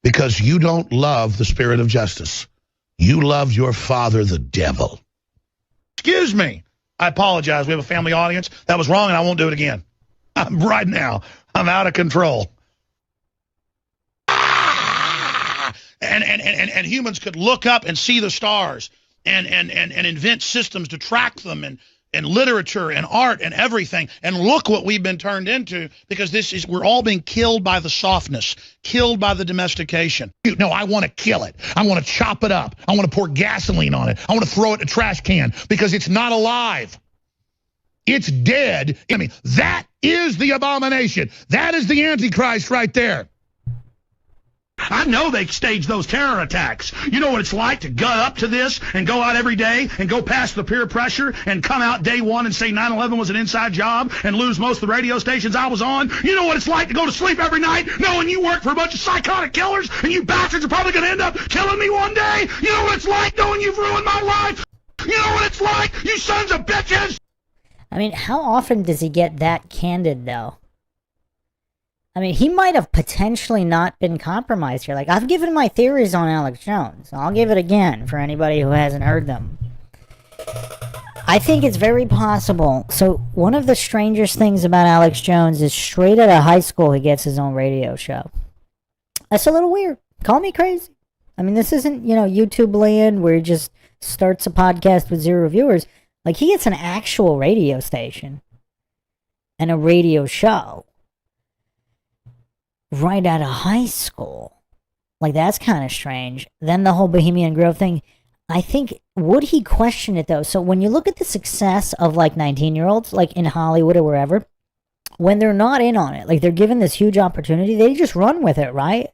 Because you don't love the spirit of justice. You love your father, the devil. Excuse me. I apologize. We have a family audience. That was wrong, and I won't do it again. Right now, I'm out of control. And humans could look up and see the stars and invent systems to track them and literature and art and everything. And look what we've been turned into, because we're all being killed by the softness, killed by the domestication. No, I want to kill it. I want to chop it up. I want to pour gasoline on it. I want to throw it in a trash can because it's not alive. It's dead. I mean, that is the abomination. That is the Antichrist right there. I know they staged those terror attacks. You know what it's like to gut up to this and go out every day and go past the peer pressure and come out day one and say 9/11 was an inside job and lose most of the radio stations I was on. You know what it's like to go to sleep every night knowing you work for a bunch of psychotic killers and you bastards are probably going to end up killing me one day. You know what it's like knowing you've ruined my life. You know what it's like, you sons of bitches. I mean, how often does he get that candid, though? I mean, he might have potentially not been compromised here. Like, I've given my theories on Alex Jones. I'll give it again for anybody who hasn't heard them. I think it's very possible. So, one of the strangest things about Alex Jones is straight out of high school, he gets his own radio show. That's a little weird. Call me crazy. I mean, this isn't, YouTube land where he just starts a podcast with 0 viewers. Like, he gets an actual radio station and a radio show right out of high school. Like, that's kind of strange. Then the whole Bohemian Grove thing, I think, would he question it, though? So when you look at the success of, like, 19-year-olds, like, in Hollywood or wherever, when they're not in on it, like, they're given this huge opportunity, they just run with it, right?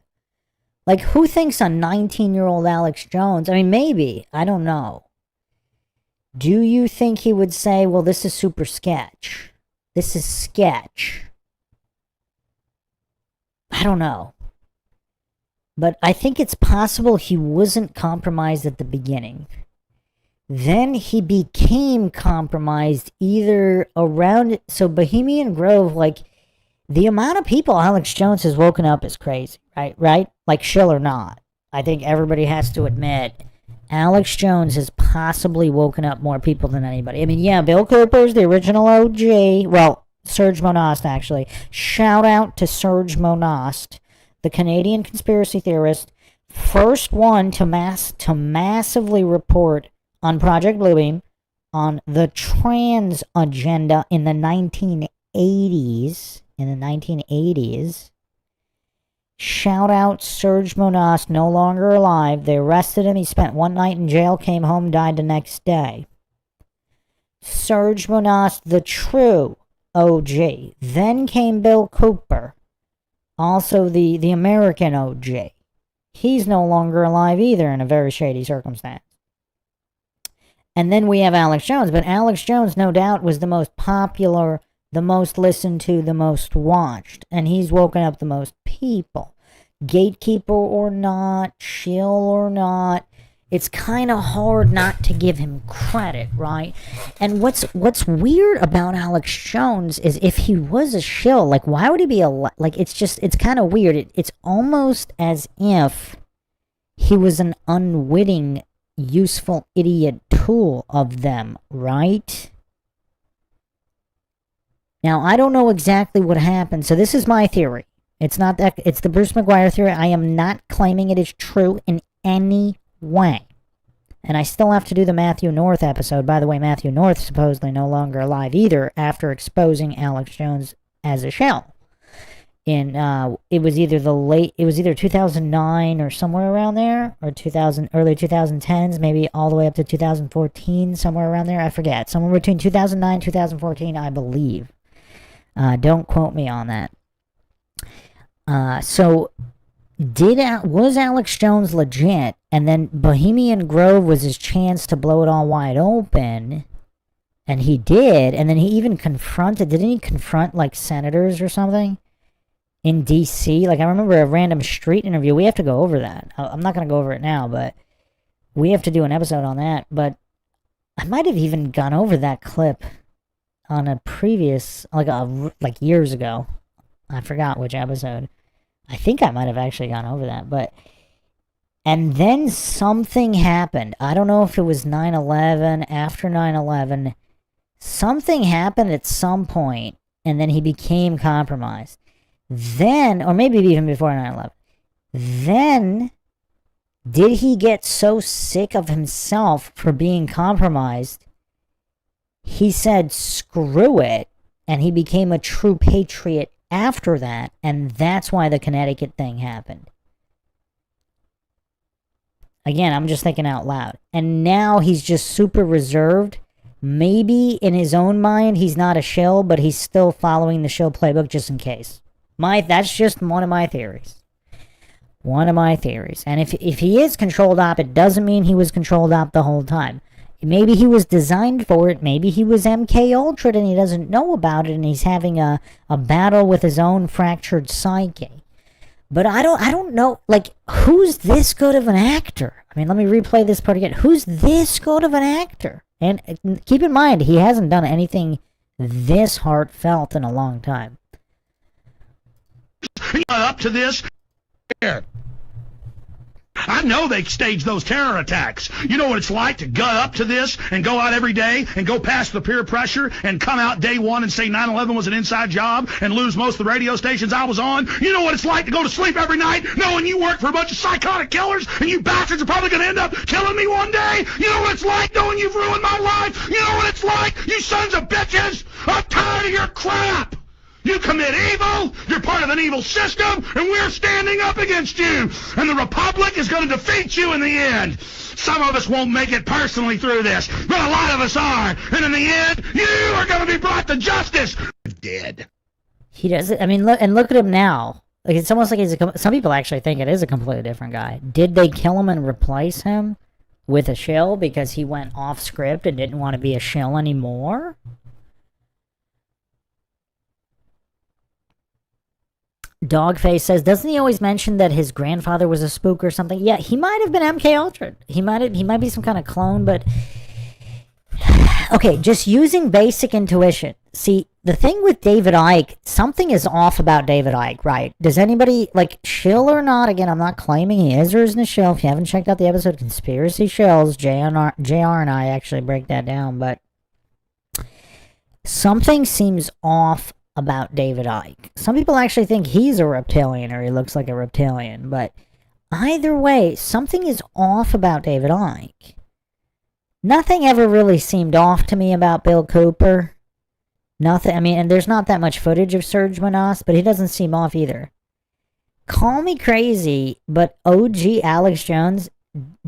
Like, who thinks on 19-year-old Alex Jones? I mean, maybe. I don't know. Do you think he would say, well, this is super sketch? This is sketch. I don't know. But I think it's possible he wasn't compromised at the beginning. Then he became compromised either around... So Bohemian Grove, like, the amount of people Alex Jones has woken up is crazy, right? Like, shill or not. I think everybody has to admit Alex Jones has possibly woken up more people than anybody. I mean, yeah, Bill Cooper's the original OG. Well, Serge Monast, actually. Shout out to Serge Monast, the Canadian conspiracy theorist, first one to massively report on Project Bluebeam, on the trans agenda in the 1980s. Shout out Serge Monast, no longer alive. They arrested him. He spent one night in jail, came home, died the next day. Serge Monast, the true OG. Then came Bill Cooper, also the American OG. He's no longer alive either in a very shady circumstance. And then we have Alex Jones. But Alex Jones, no doubt, was the most popular, the most listened to, the most watched. And he's woken up the most people. Gatekeeper or not, shill or not, it's kind of hard not to give him credit, right? And what's weird about Alex Jones is if he was a shill, like, why would he be like, it's kind of weird. It's almost as if he was an unwitting, useful idiot tool of them, right? Now, I don't know exactly what happened, so this is my theory. It's not that, it's the Bruce McGuire theory. I am not claiming it is true in any way. And I still have to do the Matthew North episode. By the way, Matthew North supposedly no longer alive either after exposing Alex Jones as a shell. It was either 2009 or somewhere around there, or early 2010s, maybe all the way up to 2014, somewhere around there. I forget. Somewhere between 2009 and 2014, I believe. Don't quote me on that. So was Alex Jones legit, and then Bohemian Grove was his chance to blow it all wide open, and he did, and then he even didn't he confront like senators or something in DC? Like, I remember a random street interview. We have to go over that. I'm not going to go over it now, but we have to do an episode on that. But I might have even gone over that clip on a previous, like years ago. I forgot which episode. I think I might have actually gone over that, and then something happened. I don't know if it was 9/11, after 9/11. Something happened at some point, and then he became compromised. Then, or maybe even before 9/11, then did he get so sick of himself for being compromised, he said, screw it, and he became a true patriot after that, and that's why the Connecticut thing happened. Again, I'm just thinking out loud. And now he's just super reserved. Maybe in his own mind he's not a shill, but he's still following the shill playbook just in case. That's just one of my theories. And if he is controlled op, it doesn't mean he was controlled op the whole time. Maybe he was designed for it. Maybe he was MK Ultra and he doesn't know about it, and he's having a battle with his own fractured psyche. But I don't know, like, who's this good of an actor? I mean, let me replay this part again. Who's this good of an actor? And keep in mind, he hasn't done anything this heartfelt in a long time. Up to this. I know they staged those terror attacks. You know what it's like to gut up to this and go out every day and go past the peer pressure and come out day one and say 9/11 was an inside job and lose most of the radio stations I was on. You know what it's like to go to sleep every night knowing you work for a bunch of psychotic killers and you bastards are probably going to end up killing me one day. You know what it's like knowing you've ruined my life. You know what it's like, you sons of bitches. I'm tired of your crap. You commit evil, you're part of an evil system, and we're standing up against you. And the Republic is going to defeat you in the end. Some of us won't make it personally through this, but a lot of us are. And in the end, you are going to be brought to justice. Dead. He does it. I mean, look at him now. Like, it's almost like some people actually think it is a completely different guy. Did they kill him and replace him with a shill because he went off script and didn't want to be a shill anymore? Dogface says, doesn't he always mention that his grandfather was a spook or something? Yeah, he might have been MK Ultra. He might be some kind of clone, but okay, just using basic intuition. See, the thing with David Icke, something is off about David Icke, right? Does anybody, like, shill or not? Again, I'm not claiming he is or isn't a shill. If you haven't checked out the episode Conspiracy Shills, JR and I actually break that down, but something seems off about David Icke. Some people actually think he's a reptilian or he looks like a reptilian, but either way, something is off about David Icke. Nothing ever really seemed off to me about Bill Cooper. Nothing, I mean, and there's not that much footage of Serge Manas, but he doesn't seem off either. Call me crazy, but OG Alex Jones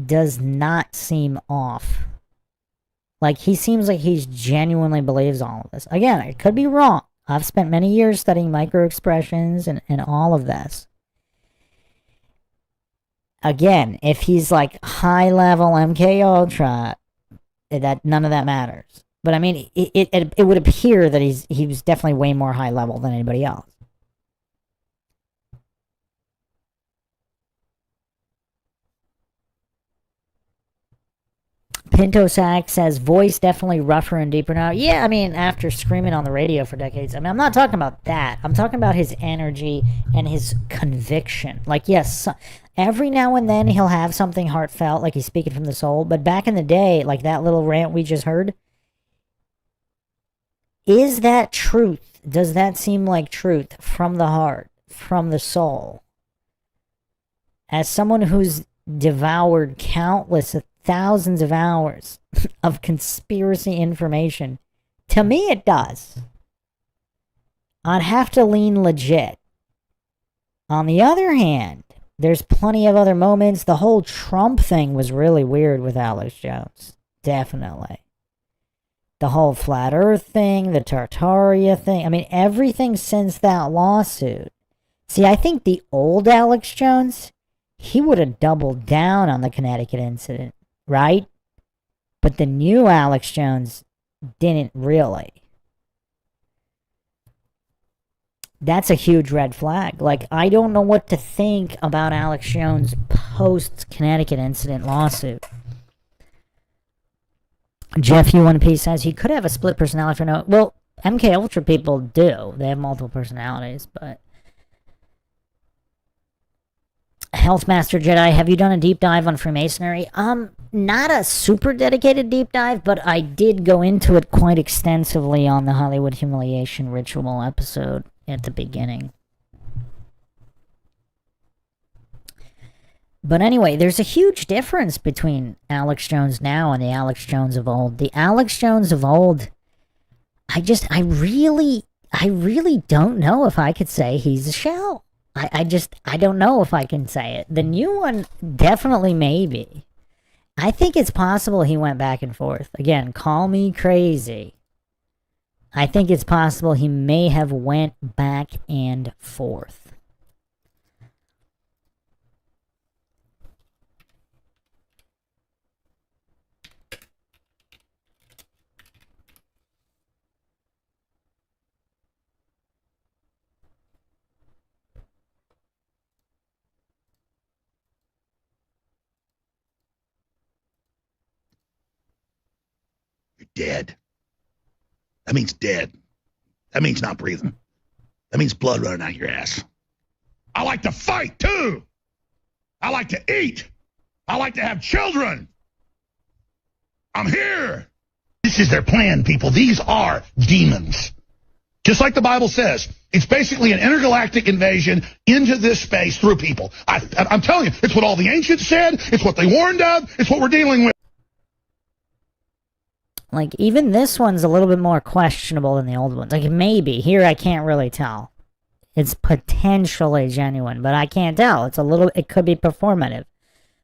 does not seem off. Like, he seems like he genuinely believes all of this. Again, I could be wrong. I've spent many years studying micro-expressions and all of this. Again, if he's like high-level MK Ultra, that none of that matters. But I mean, it would appear that he was definitely way more high level than anybody else. Pinto Sack says, voice definitely rougher and deeper now. Yeah, I mean, after screaming on the radio for decades. I mean, I'm not talking about that. I'm talking about his energy and his conviction. Like, yes, every now and then he'll have something heartfelt, like he's speaking from the soul. But back in the day, like that little rant we just heard, is that truth? Does that seem like truth from the heart, from the soul? As someone who's devoured countless thousands of hours of conspiracy information, to me it does. I'd have to lean legit. On the other hand, there's plenty of other moments. The whole Trump thing was really weird with Alex Jones. Definitely. The whole Flat Earth thing, the Tartaria thing. I mean, everything since that lawsuit. See, I think the old Alex Jones, he would have doubled down on the Connecticut incident, right? But the new Alex Jones didn't really. That's a huge red flag. Like, I don't know what to think about Alex Jones post-Connecticut incident lawsuit. Jeff U1P says he could have a split personality for no... Well, MK Ultra people do. They have multiple personalities, but... Healthmaster Jedi, have you done a deep dive on Freemasonry? Not a super dedicated deep dive, but I did go into it quite extensively on the Hollywood Humiliation Ritual episode at the beginning. But anyway, there's a huge difference between Alex Jones now and the Alex Jones of old. The Alex Jones of old, I really don't know if I could say he's a shell. I don't know if I can say it. The new one, definitely maybe. I think it's possible he went back and forth. Again, call me crazy. I think it's possible he may have went back and forth. Dead. That means dead. That means not breathing. That means blood running out your ass. I like to fight, too. I like to eat. I like to have children. I'm here. This is their plan, people. These are demons. Just like the Bible says, it's basically an intergalactic invasion into this space through people. I'm telling you, it's what all the ancients said. It's what they warned of. It's what we're dealing with. Like, even this one's a little bit more questionable than the old ones. Like, maybe. Here, I can't really tell. It's potentially genuine, but I can't tell. It could be performative.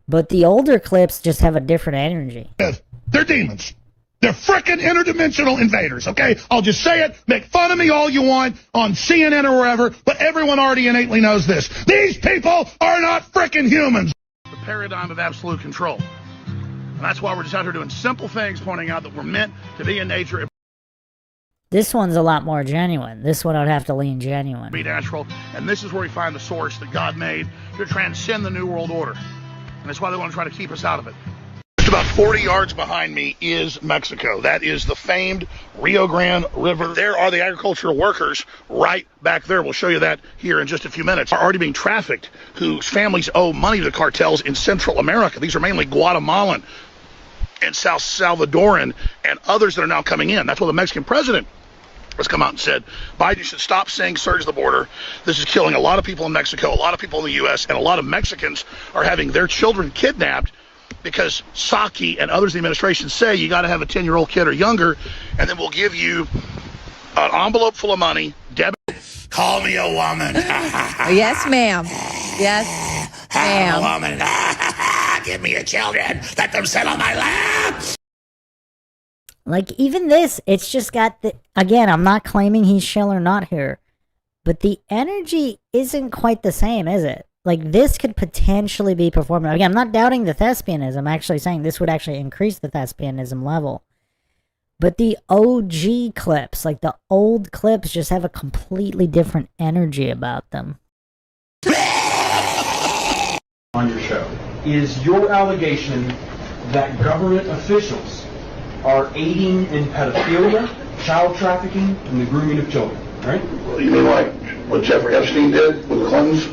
But the older clips just have a different energy. They're demons. They're frickin' interdimensional invaders, okay? I'll just say it. Make fun of me all you want on CNN or wherever, but everyone already innately knows this. These people are not frickin' humans. The paradigm of absolute control. And that's why we're just out here doing simple things, pointing out that we're meant to be in nature. This one's a lot more genuine. This one I'd have to lean genuine. Be natural. And this is where we find the source that God made to transcend the New World Order. And that's why they want to try to keep us out of it. about 40 yards behind me is Mexico. That is the famed Rio Grande River. There are the agricultural workers right back there. We'll show you that here in just a few minutes. Are already being trafficked, whose families owe money to the cartels in Central America. These are mainly Guatemalan and South Salvadoran and others that are now coming in. That's why the Mexican president has come out and said, Biden should stop saying surge the border. This is killing a lot of people in Mexico, a lot of people in the U.S., and a lot of Mexicans are having their children kidnapped because Psaki and others in the administration say you got to have a 10-year-old kid or younger, and then we'll give you an envelope full of money. Debit. Call me a woman. Yes, ma'am. Yes, I'm ma'am. a woman. Give me your children. Let them sit on my lap. Like, even this, it's just got the... Again, I'm not claiming he's shill or not here, but the energy isn't quite the same, is it? Like, this could potentially be performative. Again, I'm not doubting the thespianism. I'm actually saying this would actually increase the thespianism level. But the OG clips, like the old clips, just have a completely different energy about them. On your show, is your allegation that government officials are aiding in pedophilia, child trafficking, and the grooming of children, right? You mean like what Jeffrey Epstein did with the Clintons?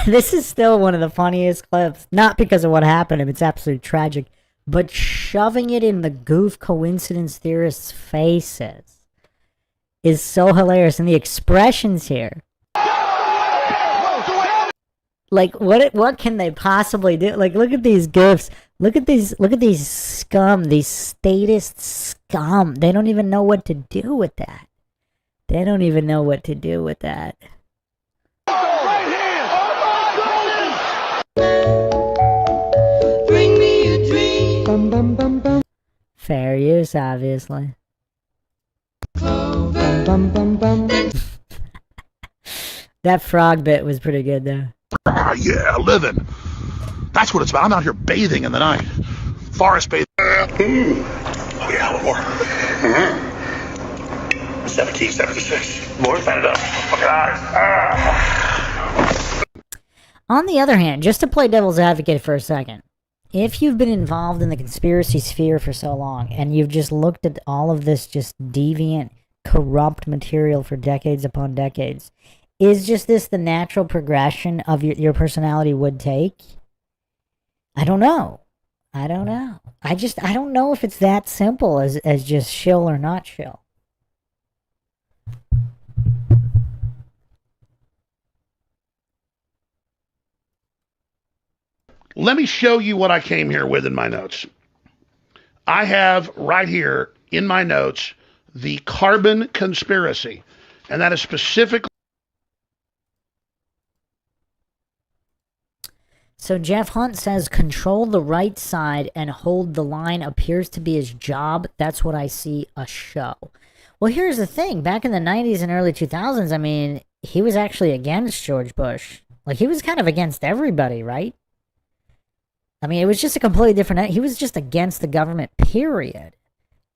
This is still one of the funniest clips. Not because of what happened, it's absolutely tragic, but shoving it in the goof coincidence theorists' faces is so hilarious. And the expressions here. Like, what can they possibly do? Like, look at these goofs. Look at these scum, these statist scum. They don't even know what to do with that. They don't even know what to do with that. Bring me a dream. Bum, bum, bum, bum. Fair use, obviously. Bum, bum, bum, bum. That frog bit was pretty good, though. Yeah, living. That's what it's about. I'm out here bathing in the night. Forest bathing. Oh, yeah, one more. 17, 76. More, fan it up. Look at On the other hand, just to play devil's advocate for a second, if you've been involved in the conspiracy sphere for so long, and you've just looked at all of this just deviant, corrupt material for decades upon decades, is just this the natural progression of your personality would take? I don't know. I don't know if it's that simple as just shill or not shill. Let me show you what I came here with in my notes. I have right here in my notes the carbon conspiracy, and that is specifically. So Jeff Hunt says, control the right side and hold the line appears to be his job. That's what I see a show. Well, here's the thing. Back in the 90s and early 2000s, I mean, he was actually against George Bush. Like, he was kind of against everybody, right? I mean, it was just a completely different... He was just against the government, period.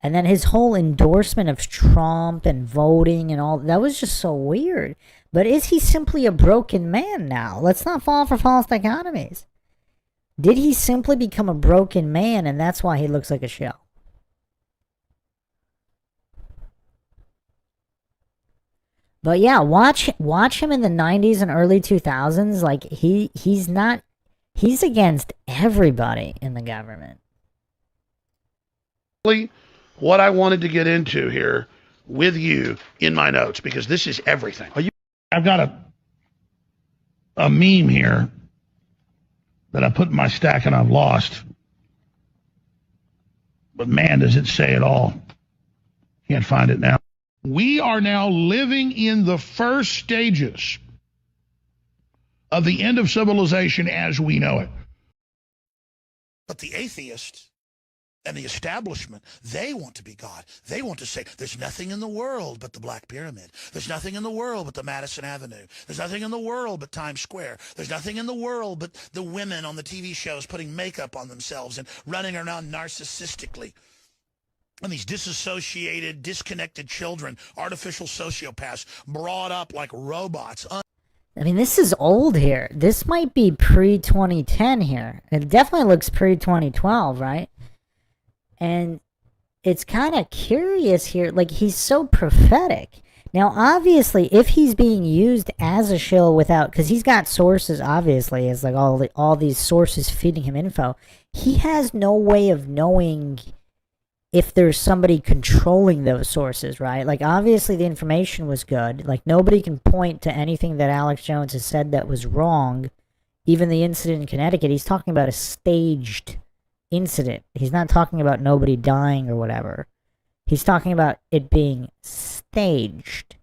And then his whole endorsement of Trump and voting and all... That was just so weird. But is he simply a broken man now? Let's not fall for false dichotomies. Did he simply become a broken man and that's why he looks like a shell? But yeah, watch him in the 90s and early 2000s. Like, he's not... He's against everybody in the government. What I wanted to get into here with you in my notes, because this is everything. I've got a meme here that I put in my stack and I've lost. But man, does it say it all. Can't find it now. We are now living in the first stages of the end of civilization as we know it. But the atheists and the establishment, they want to be God. They want to say, there's nothing in the world but the Black Pyramid. There's nothing in the world but the Madison Avenue. There's nothing in the world but Times Square. There's nothing in the world but the women on the TV shows putting makeup on themselves and running around narcissistically. When these disassociated, disconnected children, artificial sociopaths, brought up like robots. I mean, this is old here. This might be pre-2010 here. It definitely looks pre-2012, right? And it's kind of curious here. Like, he's so prophetic. Now, obviously, if he's being used as a shill without... Because he's got sources, obviously, as like all these sources feeding him info. He has no way of knowing if there's somebody controlling those sources, right? Like, obviously the information was good. Like, nobody can point to anything that Alex Jones has said that was wrong. Even the incident in Connecticut, he's talking about a staged incident. He's not talking about nobody dying or whatever. He's talking about it being staged.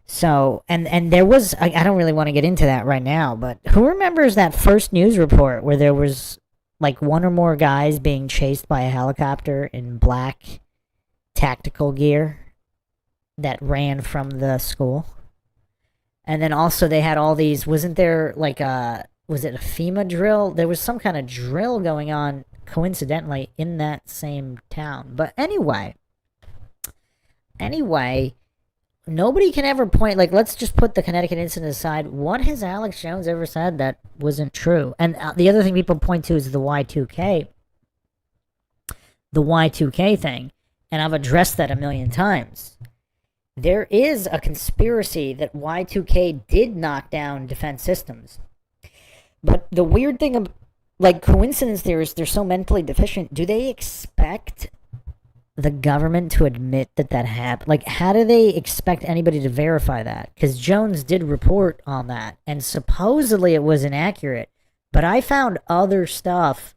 So, and there was, I don't really want to get into that right now, but who remembers that first news report where there was like one or more guys being chased by a helicopter in black tactical gear that ran from the school? And then also they had all these, wasn't there like was it a FEMA drill? There was some kind of drill going on coincidentally in that same town. But anyway, nobody can ever point, like, let's just put the Connecticut incident aside. What has Alex Jones ever said that wasn't true? And the other thing people point to is the Y2K. The Y2K thing. And I've addressed that a million times. There is a conspiracy that Y2K did knock down defense systems. But the weird thing, like, coincidence theorists, they're so mentally deficient. Do they expect the government to admit that happened? Like, how do they expect anybody to verify that? Because Jones did report on that, and supposedly it was inaccurate. But I found other stuff.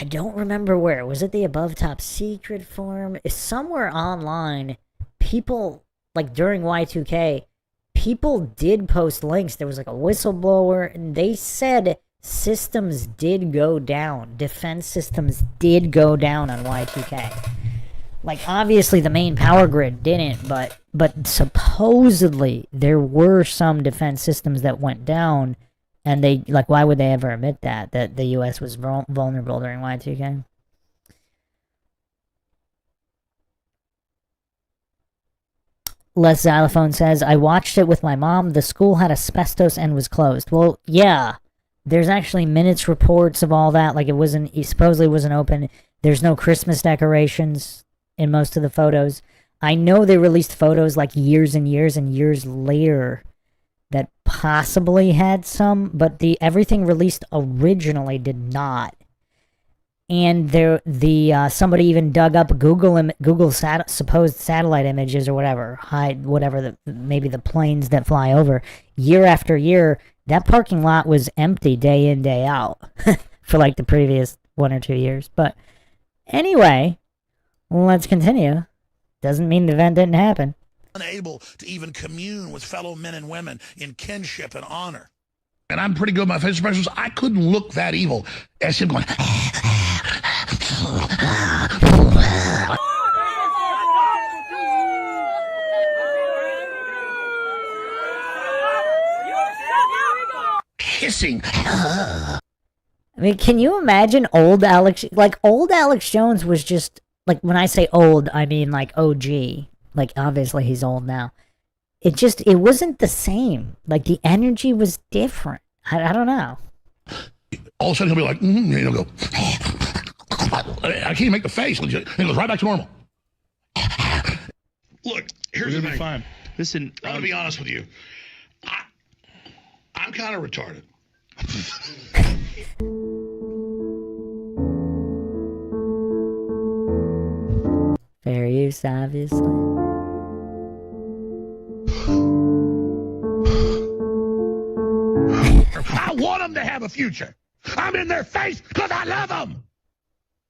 I don't remember where. Was it the above top secret forum? It's somewhere online. People, like, during Y2K, people did post links. There was like a whistleblower, and they said systems did go down. Defense systems did go down on Y2K. Like, obviously the main power grid didn't, but supposedly there were some defense systems that went down, and they, like, why would they ever admit that the U.S. was vulnerable during Y2K? Les Xylophone says, I watched it with my mom. The school had asbestos and was closed. Well, yeah. There's actually minutes reports of all that. Like, it supposedly wasn't open. There's no Christmas decorations in most of the photos. I know they released photos like years and years and years later that possibly had some, but everything released originally did not. And somebody even dug up Google supposed satellite images or whatever, maybe the planes that fly over. Year after year, that parking lot was empty day in, day out for like the previous 1 or 2 years. But anyway, let's continue. Doesn't mean the event didn't happen. Unable to even commune with fellow men and women in kinship and honor. And I'm pretty good with my facial expressions. I couldn't look that evil as him going... Hissing. I mean, can you imagine old Alex? Like, old Alex Jones was just, like, when I say old, I mean like OG. Like, obviously he's old now. It wasn't the same. Like, the energy was different. I don't know. All of a sudden he'll be like, and he'll go, I can't even make the face. And it goes right back to normal. Look, here's the thing. Fine. Listen, I'm going to be honest with you. I'm kind of retarded. Fair use, obviously. I want them to have a future. I'm in their face because I love them.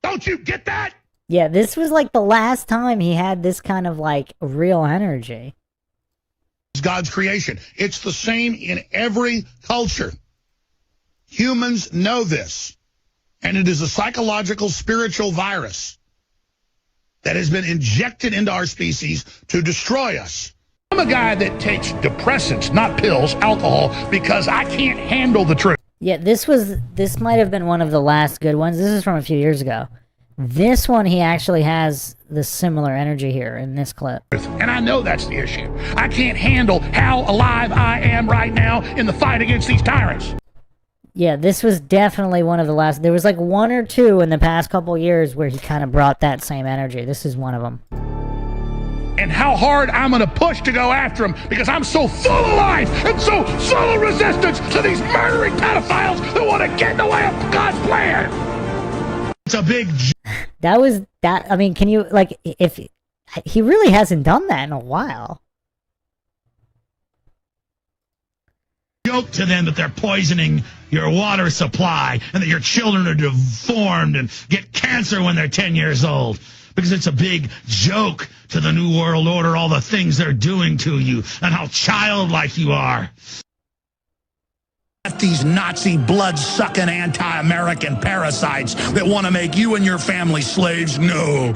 Don't you get that? Yeah, this was like the last time he had this kind of like real energy. It's God's creation. It's the same in every culture. Humans know this. And it is a psychological, spiritual virus that has been injected into our species to destroy us. I'm a guy that takes depressants, not pills, alcohol, because I can't handle the truth. Yeah, this might have been one of the last good ones. This is from a few years ago. This one, he actually has the similar energy here in this clip. And I know that's the issue. I can't handle how alive I am right now in the fight against these tyrants. Yeah, this was definitely one of the last. There was like one or two in the past couple years where he kind of brought that same energy. This is one of them. And how hard I'm going to push to go after them because I'm so full of life and so full of resistance to these murdering pedophiles that want to get in the way of God's plan. It's a big That was that. I mean, can you, like, if he really hasn't done that in a while. Joke to them that they're poisoning your water supply and that your children are deformed and get cancer when they're 10 years old. Because it's a big joke to the New World Order, all the things they're doing to you and how childlike you are. These Nazi blood-sucking anti-American parasites that want to make you and your family slaves know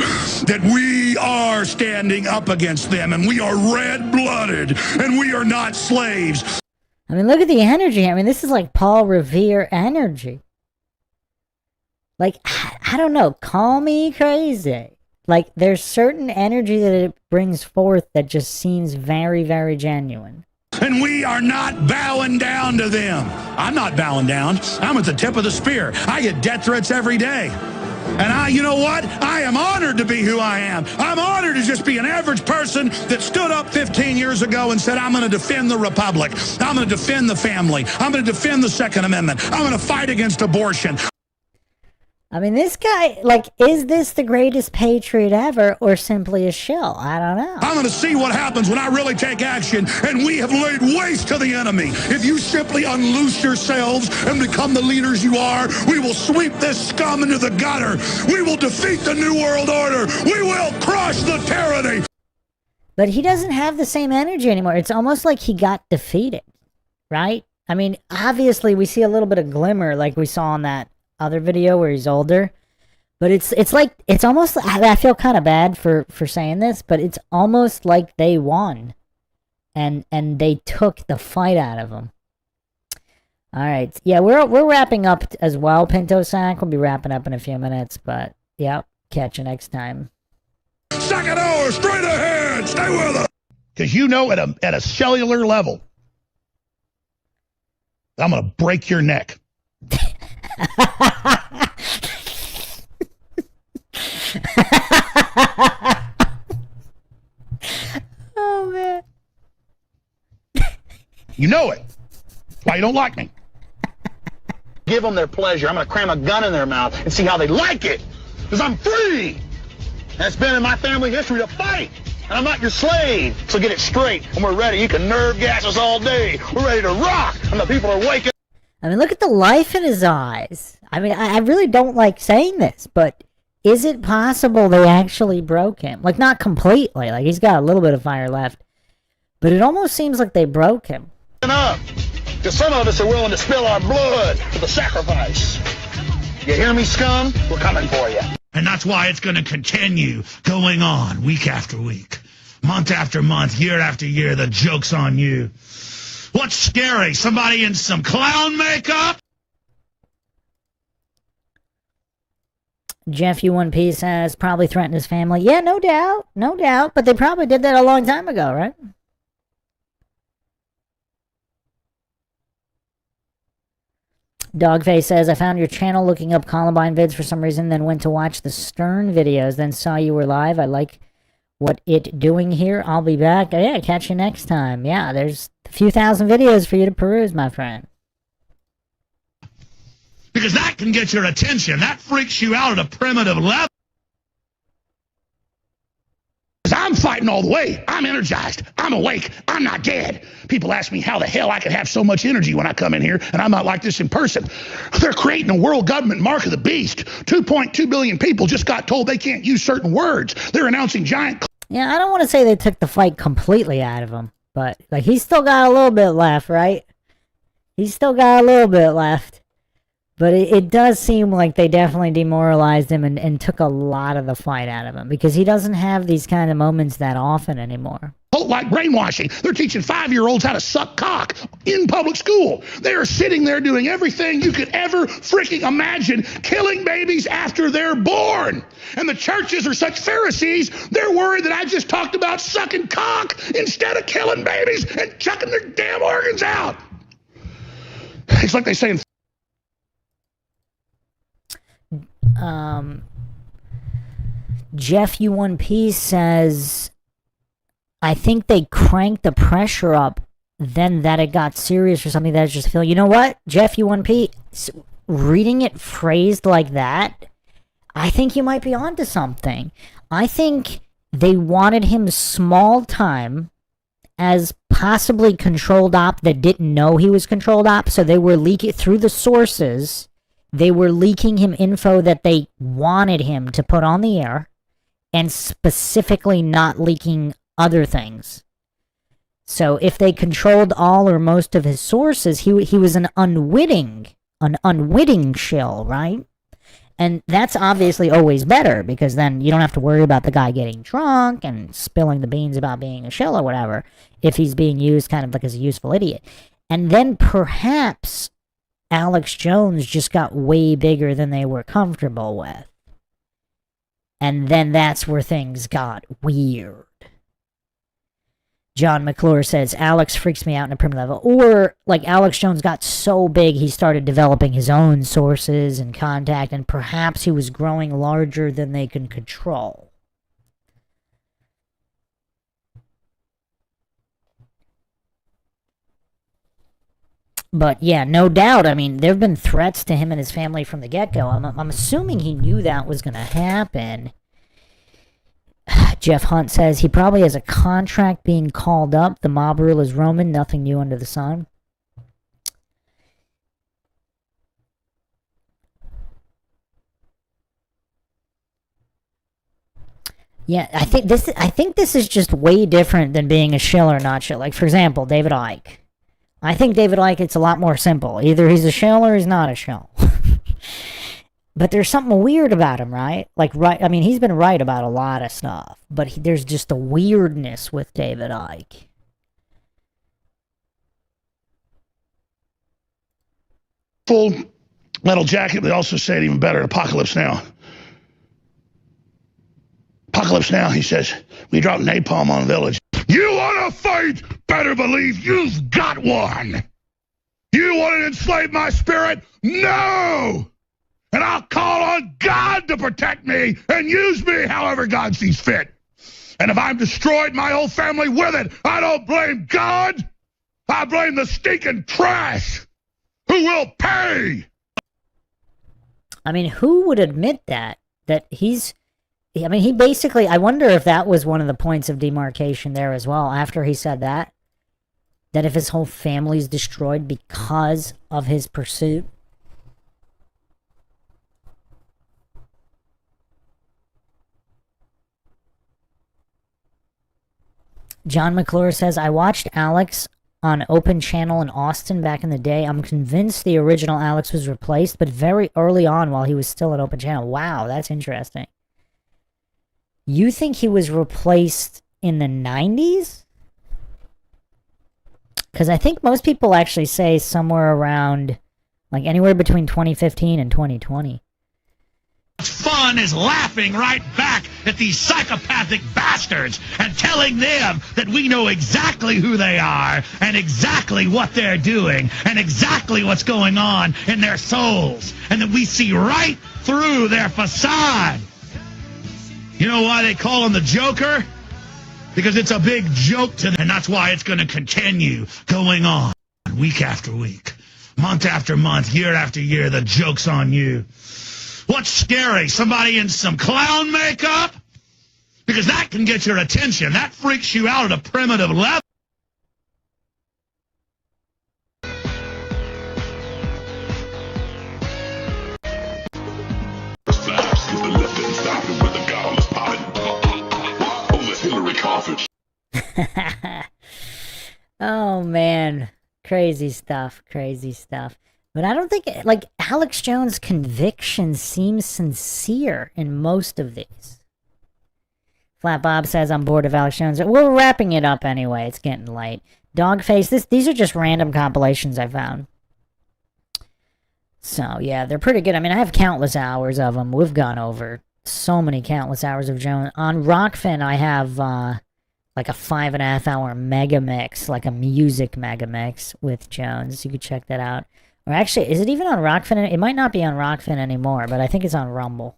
that we are standing up against them and we are red-blooded and we are not slaves. I mean, look at the energy. I mean, this is like Paul Revere energy. Like, I don't know, call me crazy. Like, there's certain energy that it brings forth that just seems very, very genuine. And we are not bowing down to them. I'm not bowing down. I'm at the tip of the spear. I get death threats every day. And you know what? I am honored to be who I am. I'm honored to just be an average person that stood up 15 years ago and said, I'm going to defend the Republic. I'm going to defend the family. I'm going to defend the Second Amendment. I'm going to fight against abortion. I mean, this guy, like, is this the greatest patriot ever or simply a shill? I don't know. I'm going to see what happens when I really take action, and we have laid waste to the enemy. If you simply unloose yourselves and become the leaders you are, we will sweep this scum into the gutter. We will defeat the New World Order. We will crush the tyranny. But he doesn't have the same energy anymore. It's almost like he got defeated, right? I mean, obviously, we see a little bit of glimmer like we saw in that other video where he's older, but it's like, it's almost, I feel kind of bad for saying this, but it's almost like they won and they took the fight out of him. All right, yeah, we're wrapping up as well, Pinto Sack. We'll be wrapping up in a few minutes, but yeah, catch you next time. Second hour, straight ahead, stay with us. Because you know, at a cellular level, I'm going to break your neck. Oh man, you know it. That's why you don't like me. Give them their pleasure. I'm going to cram a gun in their mouth and see how they like it. Because I'm free. And it's been in my family history to fight. And I'm not your slave. So get it straight. And we're ready. You can nerve gas us all day. We're ready to rock. And the people are waking. I mean, look at the life in his eyes. I mean, I really don't like saying this, but is it possible they actually broke him? Like, not completely. Like, he's got a little bit of fire left. But it almost seems like they broke him. Up. Because some of us are willing to spill our blood for the sacrifice. You hear me, scum? We're coming for you. And that's why it's going to continue going on week after week, month after month, year after year. The joke's on you. What's scary? Somebody in some clown makeup? Jeff U1P says probably threatened his family. Yeah, no doubt. No doubt. But they probably did that a long time ago, right? Dogface says, I found your channel looking up Columbine vids for some reason, then went to watch the Stern videos, then saw you were live. I like what it doing here. I'll be back. Yeah, catch you next time. Yeah, there's a few thousand videos for you to peruse, my friend. Because that can get your attention. That freaks you out at a primitive level. I'm fighting all the way. I'm energized. I'm awake. I'm not dead. People ask me how the hell I could have so much energy when I come in here, and I'm not like this in person. They're creating a world government mark of the beast. 2.2 billion people just got told they can't use certain words. They're announcing giant... Yeah, I don't want to say they took the fight completely out of him, but like he's still got a little bit left, right? He's still got a little bit left. But it does seem like they definitely demoralized him and took a lot of the fight out of him because he doesn't have these kind of moments that often anymore. Like brainwashing. They're teaching 5-year-olds how to suck cock in public school. They are sitting there doing everything you could ever freaking imagine, killing babies after they're born. And the churches are such Pharisees, they're worried that I just talked about sucking cock instead of killing babies and chucking their damn organs out. It's like they say in Jeff U1P says, I think they cranked the pressure up, then that it got serious or something. That's just feel. You know what, Jeff U1P, reading it phrased like that, I think you might be onto something. I think they wanted him small time as possibly controlled op that didn't know he was controlled op, so they were leaking through the sources. They were leaking him info that they wanted him to put on the air, and specifically not leaking other things. So if they controlled all or most of his sources, he was an unwitting shill, right? And that's obviously always better, because then you don't have to worry about the guy getting drunk and spilling the beans about being a shill or whatever, if he's being used kind of like as a useful idiot. And then perhaps Alex Jones just got way bigger than they were comfortable with. And then that's where things got weird. John McClure says, Alex freaks me out on a primitive level. Or, like, Alex Jones got so big he started developing his own sources and contact, and perhaps he was growing larger than they can control. But, yeah, no doubt. I mean, there have been threats to him and his family from the get-go. I'm assuming he knew that was going to happen. Jeff Hunt says he probably has a contract being called up. The mob rule is Roman. Nothing new under the sun. Yeah, I think this is just way different than being a shill or not shill. Like, for example, David Icke. I think David Icke, it's a lot more simple. Either he's a shill or he's not a shill. But there's something weird about him, right? Like, right. I mean, he's been right about a lot of stuff, but there's just a weirdness with David Icke. Full Metal Jacket. They also say it even better. Apocalypse Now. Apocalypse Now, he says, we dropped napalm on a village. You want to fight? Better believe you've got one. You want to enslave my spirit? No! And I'll call on God to protect me and use me however God sees fit. And if I'm destroyed, my whole family with it, I don't blame God. I blame the stinking trash who will pay. I mean, who would admit that? That he's... I mean, he basically... I wonder if that was one of the points of demarcation there as well, after he said that. That if his whole family's destroyed because of his pursuit. John McClure says, I watched Alex on Open Channel in Austin back in the day. I'm convinced the original Alex was replaced, but very early on while he was still at Open Channel. Wow, that's interesting. You think he was replaced in the 90s? Because I think most people actually say somewhere around, like anywhere between 2015 and 2020. Fun is laughing right back at these psychopathic bastards and telling them that we know exactly who they are and exactly what they're doing and exactly what's going on in their souls, and that we see right through their facade. You know why they call him the Joker? Because it's a big joke to them, and that's why it's going to continue going on week after week, month after month, year after year. The joke's on you. What's scary? Somebody in some clown makeup? Because that can get your attention. That freaks you out at a primitive level. Oh, man. Crazy stuff. Crazy stuff. But I don't think, like, Alex Jones' conviction seems sincere in most of these. Flat Bob says I'm bored of Alex Jones. We're wrapping it up anyway. It's getting late. Dogface. These are just random compilations I found. So, yeah, they're pretty good. I mean, I have countless hours of them. We've gone over so many countless hours of Jones. On Rockfin, I have like a 5.5 hour mega mix, like a music mega mix with Jones. You could check that out. Or actually, is it even on Rockfin? It might not be on Rockfin anymore, but I think it's on Rumble.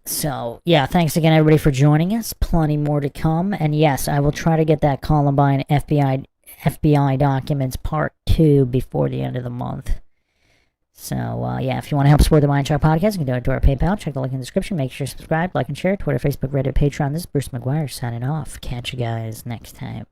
So, yeah, thanks again, everybody, for joining us. Plenty more to come. And yes, I will try to get that Columbine FBI documents part 2 before the end of the month. So, yeah, if you want to help support the Mindshock podcast, you can do it to our PayPal. Check the link in the description. Make sure to subscribe, like, and share. Twitter, Facebook, Reddit, Patreon. This is Bruce McGuire signing off. Catch you guys next time.